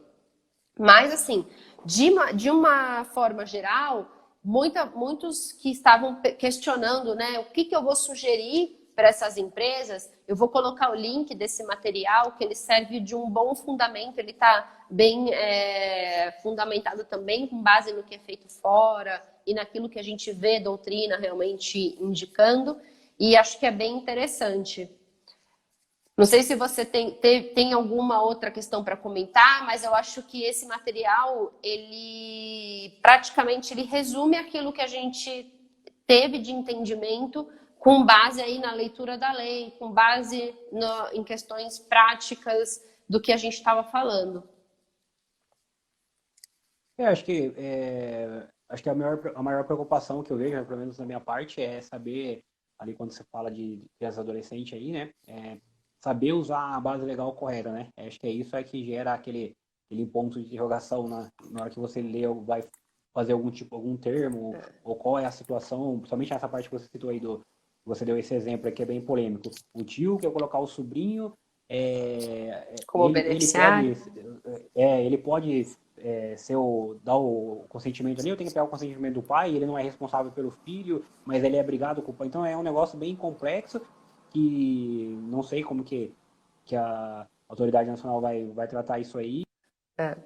Speaker 1: Mas, assim, de uma forma geral, muitos que estavam questionando, né, o que eu vou sugerir para essas empresas, eu vou colocar o link desse material, que ele serve de um bom fundamento, ele está bem fundamentado também, com base no que é feito fora e naquilo que a gente vê doutrina realmente indicando, e acho que é bem interessante. Não sei se você tem alguma outra questão para comentar, mas eu acho que esse material, ele praticamente resume aquilo que a gente teve de entendimento com base aí na leitura da lei, com base em questões práticas do que a gente estava falando.
Speaker 2: Acho que a maior preocupação que eu vejo, pelo menos da minha parte, é saber, ali quando você fala de criança e adolescente aí, né, saber usar a base legal correta, né? Acho que é isso que gera aquele ponto de interrogação na hora que você lê ou vai fazer algum termo, ou qual é a situação, principalmente essa parte que você citou aí você deu esse exemplo aqui, é bem polêmico. O tio quer colocar o sobrinho,
Speaker 1: como beneficiário.
Speaker 2: ele pode dar o consentimento ali, eu tenho que pegar o consentimento do pai, ele não é responsável pelo filho, mas ele é brigado com o pai. Então é um negócio bem complexo, que não sei como que a autoridade nacional vai tratar isso aí,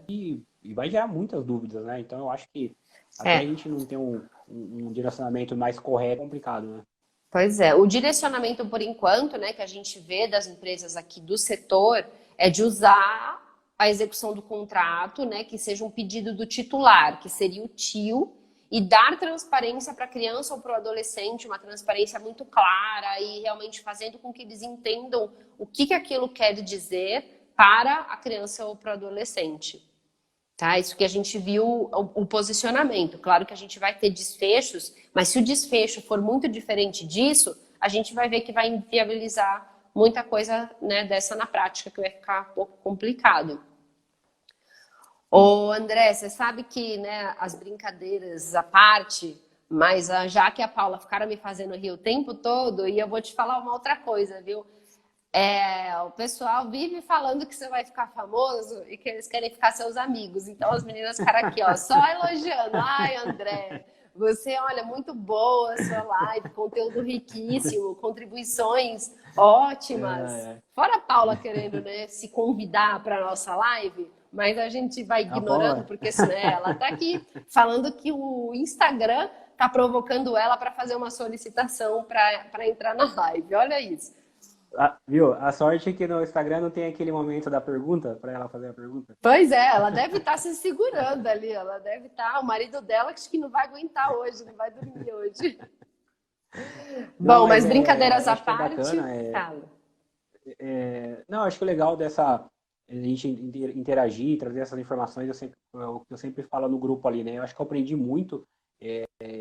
Speaker 2: e vai gerar muitas dúvidas, né? Então eu acho que até a gente não ter um direcionamento mais correto é complicado, né?
Speaker 1: Pois é, o direcionamento por enquanto, né, que a gente vê das empresas aqui do setor é de usar a execução do contrato, né, que seja um pedido do titular, que seria o tio, e dar transparência para a criança ou para o adolescente, uma transparência muito clara e realmente fazendo com que eles entendam o que aquilo quer dizer para a criança ou para o adolescente. Tá? Isso que a gente viu, o posicionamento. Claro que a gente vai ter desfechos, mas se o desfecho for muito diferente disso, a gente vai ver que vai inviabilizar muita coisa, né, dessa na prática, que vai ficar um pouco complicado. Ô, André, você sabe que, né, as brincadeiras à parte, mas já que a Paula ficaram me fazendo rir o tempo todo, e eu vou te falar uma outra coisa, viu? O pessoal vive falando que você vai ficar famoso e que eles querem ficar seus amigos. Então as meninas ficaram aqui, ó, só elogiando. Ai, André, você, olha, muito boa a sua live, conteúdo riquíssimo, contribuições ótimas. Fora a Paula querendo, né, se convidar para a nossa live, mas a gente vai ignorando, porque né, ela está aqui falando que o Instagram está provocando ela para fazer uma solicitação para entrar na live. Olha isso.
Speaker 2: Viu? A sorte é que no Instagram não tem aquele momento da pergunta, para ela fazer a pergunta.
Speaker 1: Pois é, ela deve estar se segurando ali, ela deve estar, o marido dela acho que não vai aguentar hoje, não vai dormir hoje.
Speaker 2: Não,
Speaker 1: bom, mas brincadeiras à parte,
Speaker 2: não, acho que o legal a gente interagir, trazer essas informações, o que eu sempre falo no grupo ali, né? Eu acho que eu aprendi muito,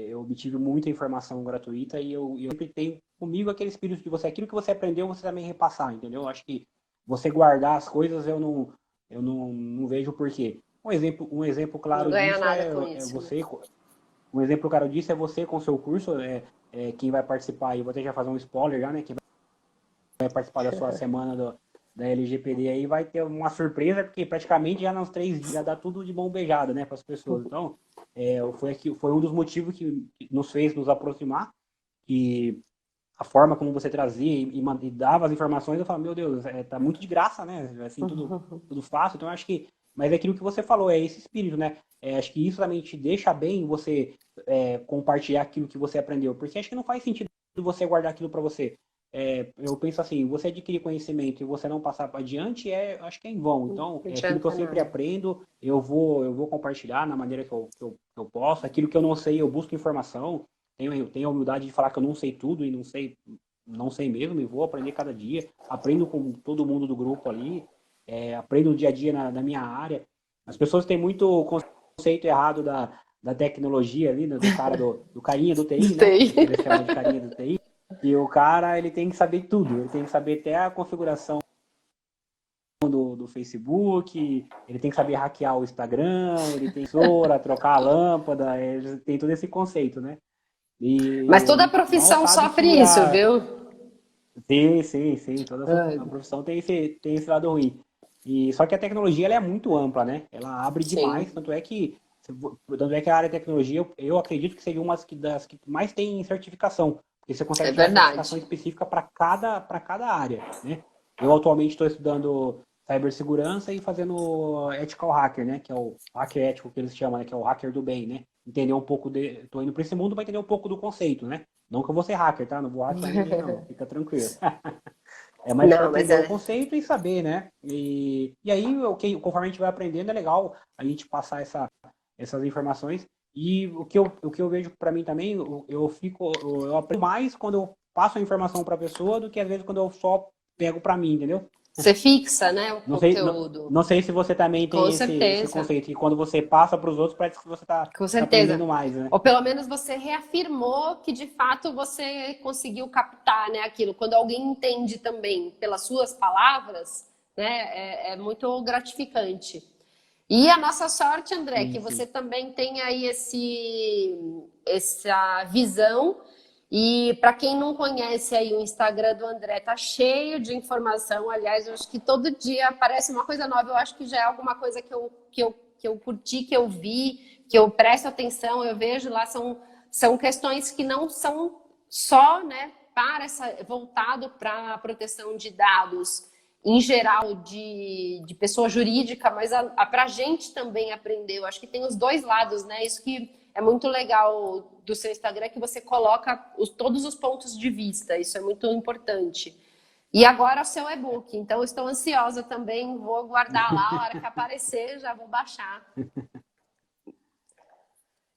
Speaker 2: eu obtive muita informação gratuita e eu sempre tenho comigo aquele espírito de aquilo que você aprendeu, você também repassar, entendeu? Eu acho que você guardar as coisas, eu não vejo porquê. Um exemplo claro disso você. Um exemplo claro disso é você com o seu curso, quem vai participar, e vou até já fazer um spoiler já, né? Quem vai participar da sua semana da LGPD aí vai ter uma surpresa, porque praticamente já nos 3 dias já dá tudo de mão beijada, né, para as pessoas. Então, foi um dos motivos que nos fez nos aproximar, que a forma como você trazia e dava as informações, eu falo, meu Deus, tá muito de graça, né? Assim, tudo fácil. Então, acho que. Mas é aquilo que você falou, é esse espírito, né? Acho que isso também te deixa bem você compartilhar aquilo que você aprendeu. Porque acho que não faz sentido você guardar aquilo para você. Eu penso assim, você adquirir conhecimento e você não passar para adiante, acho que é em vão. Então,
Speaker 1: Não
Speaker 2: é aquilo que eu
Speaker 1: adianta
Speaker 2: sempre
Speaker 1: nada.
Speaker 2: aprendo, eu vou compartilhar na maneira que eu posso. Aquilo que eu não sei, eu busco informação. Tenho a humildade de falar que eu não sei tudo e não sei mesmo, e vou aprender cada dia. Aprendo com todo mundo do grupo ali, aprendo no dia a dia na minha área. As pessoas têm muito conceito errado da tecnologia ali, do cara do carinha do TI, né?
Speaker 1: Sei.
Speaker 2: Que eles chamam de carinha do TI. E o cara, ele tem que saber tudo. Ele tem que saber até a configuração do Facebook, ele tem que saber hackear o Instagram, ele tem que trocar a lâmpada, ele tem todo esse conceito, né?
Speaker 1: Mas toda
Speaker 2: E mal
Speaker 1: profissão
Speaker 2: sabe
Speaker 1: sofre
Speaker 2: que
Speaker 1: isso, viu?
Speaker 2: sim, toda a profissão tem esse lado ruim. E só que a tecnologia ela é muito ampla, né? Ela abre
Speaker 1: Sim,
Speaker 2: demais, tanto é que a área de tecnologia eu acredito que seja uma das que mais tem certificação, porque você
Speaker 1: é
Speaker 2: consegue tirar certificação
Speaker 1: verdade.
Speaker 2: específica para cada área, né? Eu atualmente estou estudando cibersegurança e fazendo ethical hacker, né? Que é o hacker ético que eles chamam, né? Que é o hacker do bem, né? Entender um pouco tô indo para esse mundo para entender um pouco do conceito, né? Não que eu vou ser hacker, tá? Não vou hackear ninguém, não. Fica tranquilo. É mais para
Speaker 1: Não, mas
Speaker 2: aprender o
Speaker 1: é.
Speaker 2: conceito e saber, né? E aí, conforme a gente vai aprendendo, é legal a gente passar essas informações. E o que eu vejo para mim também, eu aprendo mais quando eu passo a informação para a pessoa do que às vezes quando eu só pego para mim, entendeu?
Speaker 1: Você fixa, né, o
Speaker 2: Não,
Speaker 1: conteúdo.
Speaker 2: não sei se você também
Speaker 1: Com
Speaker 2: tem esse
Speaker 1: certeza.
Speaker 2: conceito, que quando você passa para os outros, parece que você está
Speaker 1: Com certeza.
Speaker 2: aprendendo mais, né?
Speaker 1: Ou pelo menos você reafirmou que de fato você conseguiu captar, né, aquilo. Quando alguém entende também pelas suas palavras, né, é muito gratificante. E a nossa sorte, André, é que
Speaker 2: Sim,
Speaker 1: você
Speaker 2: sim.
Speaker 1: também tem aí essa visão. E para quem não conhece aí o Instagram do André, tá cheio de informação. Aliás, eu acho que todo dia aparece uma coisa nova. Eu acho que já é alguma coisa que eu curti, que eu vi, que eu presto atenção, eu vejo lá, são questões que não são só, né, voltado para a proteção de dados em geral de pessoa jurídica, mas para a gente também aprender. Eu acho que tem os dois lados, né? Isso que é muito legal do seu Instagram, que você coloca todos os pontos de vista. Isso é muito importante. E agora o seu e-book. Então, eu estou ansiosa também. Vou guardar lá. A hora que aparecer, já vou baixar.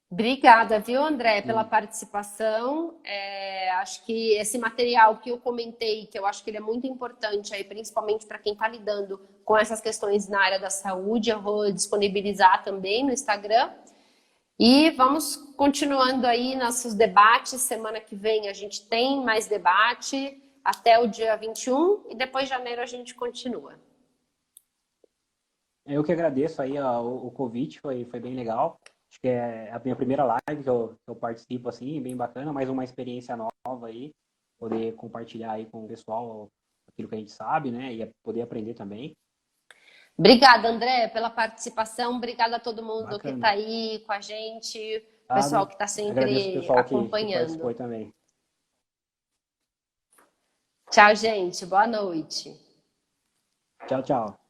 Speaker 1: Obrigada, viu, André, pela
Speaker 2: Sim.
Speaker 1: participação. Acho que esse material que eu comentei, que eu acho que ele é muito importante aí, principalmente para quem está lidando com essas questões na área da saúde, eu vou disponibilizar também no Instagram. E vamos continuando aí nossos debates. Semana que vem a gente tem mais debate até o dia 21 e depois de janeiro a gente continua.
Speaker 2: Eu que agradeço aí o convite, foi bem legal. Acho que é a minha primeira live que eu participo, assim, bem bacana, mais uma experiência nova aí, poder compartilhar aí com o pessoal aquilo que a gente sabe, né, e poder aprender também.
Speaker 1: Obrigada, André, pela participação. Obrigada a todo mundo que está
Speaker 2: Bacana.
Speaker 1: aí com a gente,
Speaker 2: Tá?
Speaker 1: pessoal que está
Speaker 2: Agradeço o
Speaker 1: sempre
Speaker 2: pessoal que participou
Speaker 1: acompanhando.
Speaker 2: aí também.
Speaker 1: Tchau, gente. Boa noite.
Speaker 2: Tchau, tchau.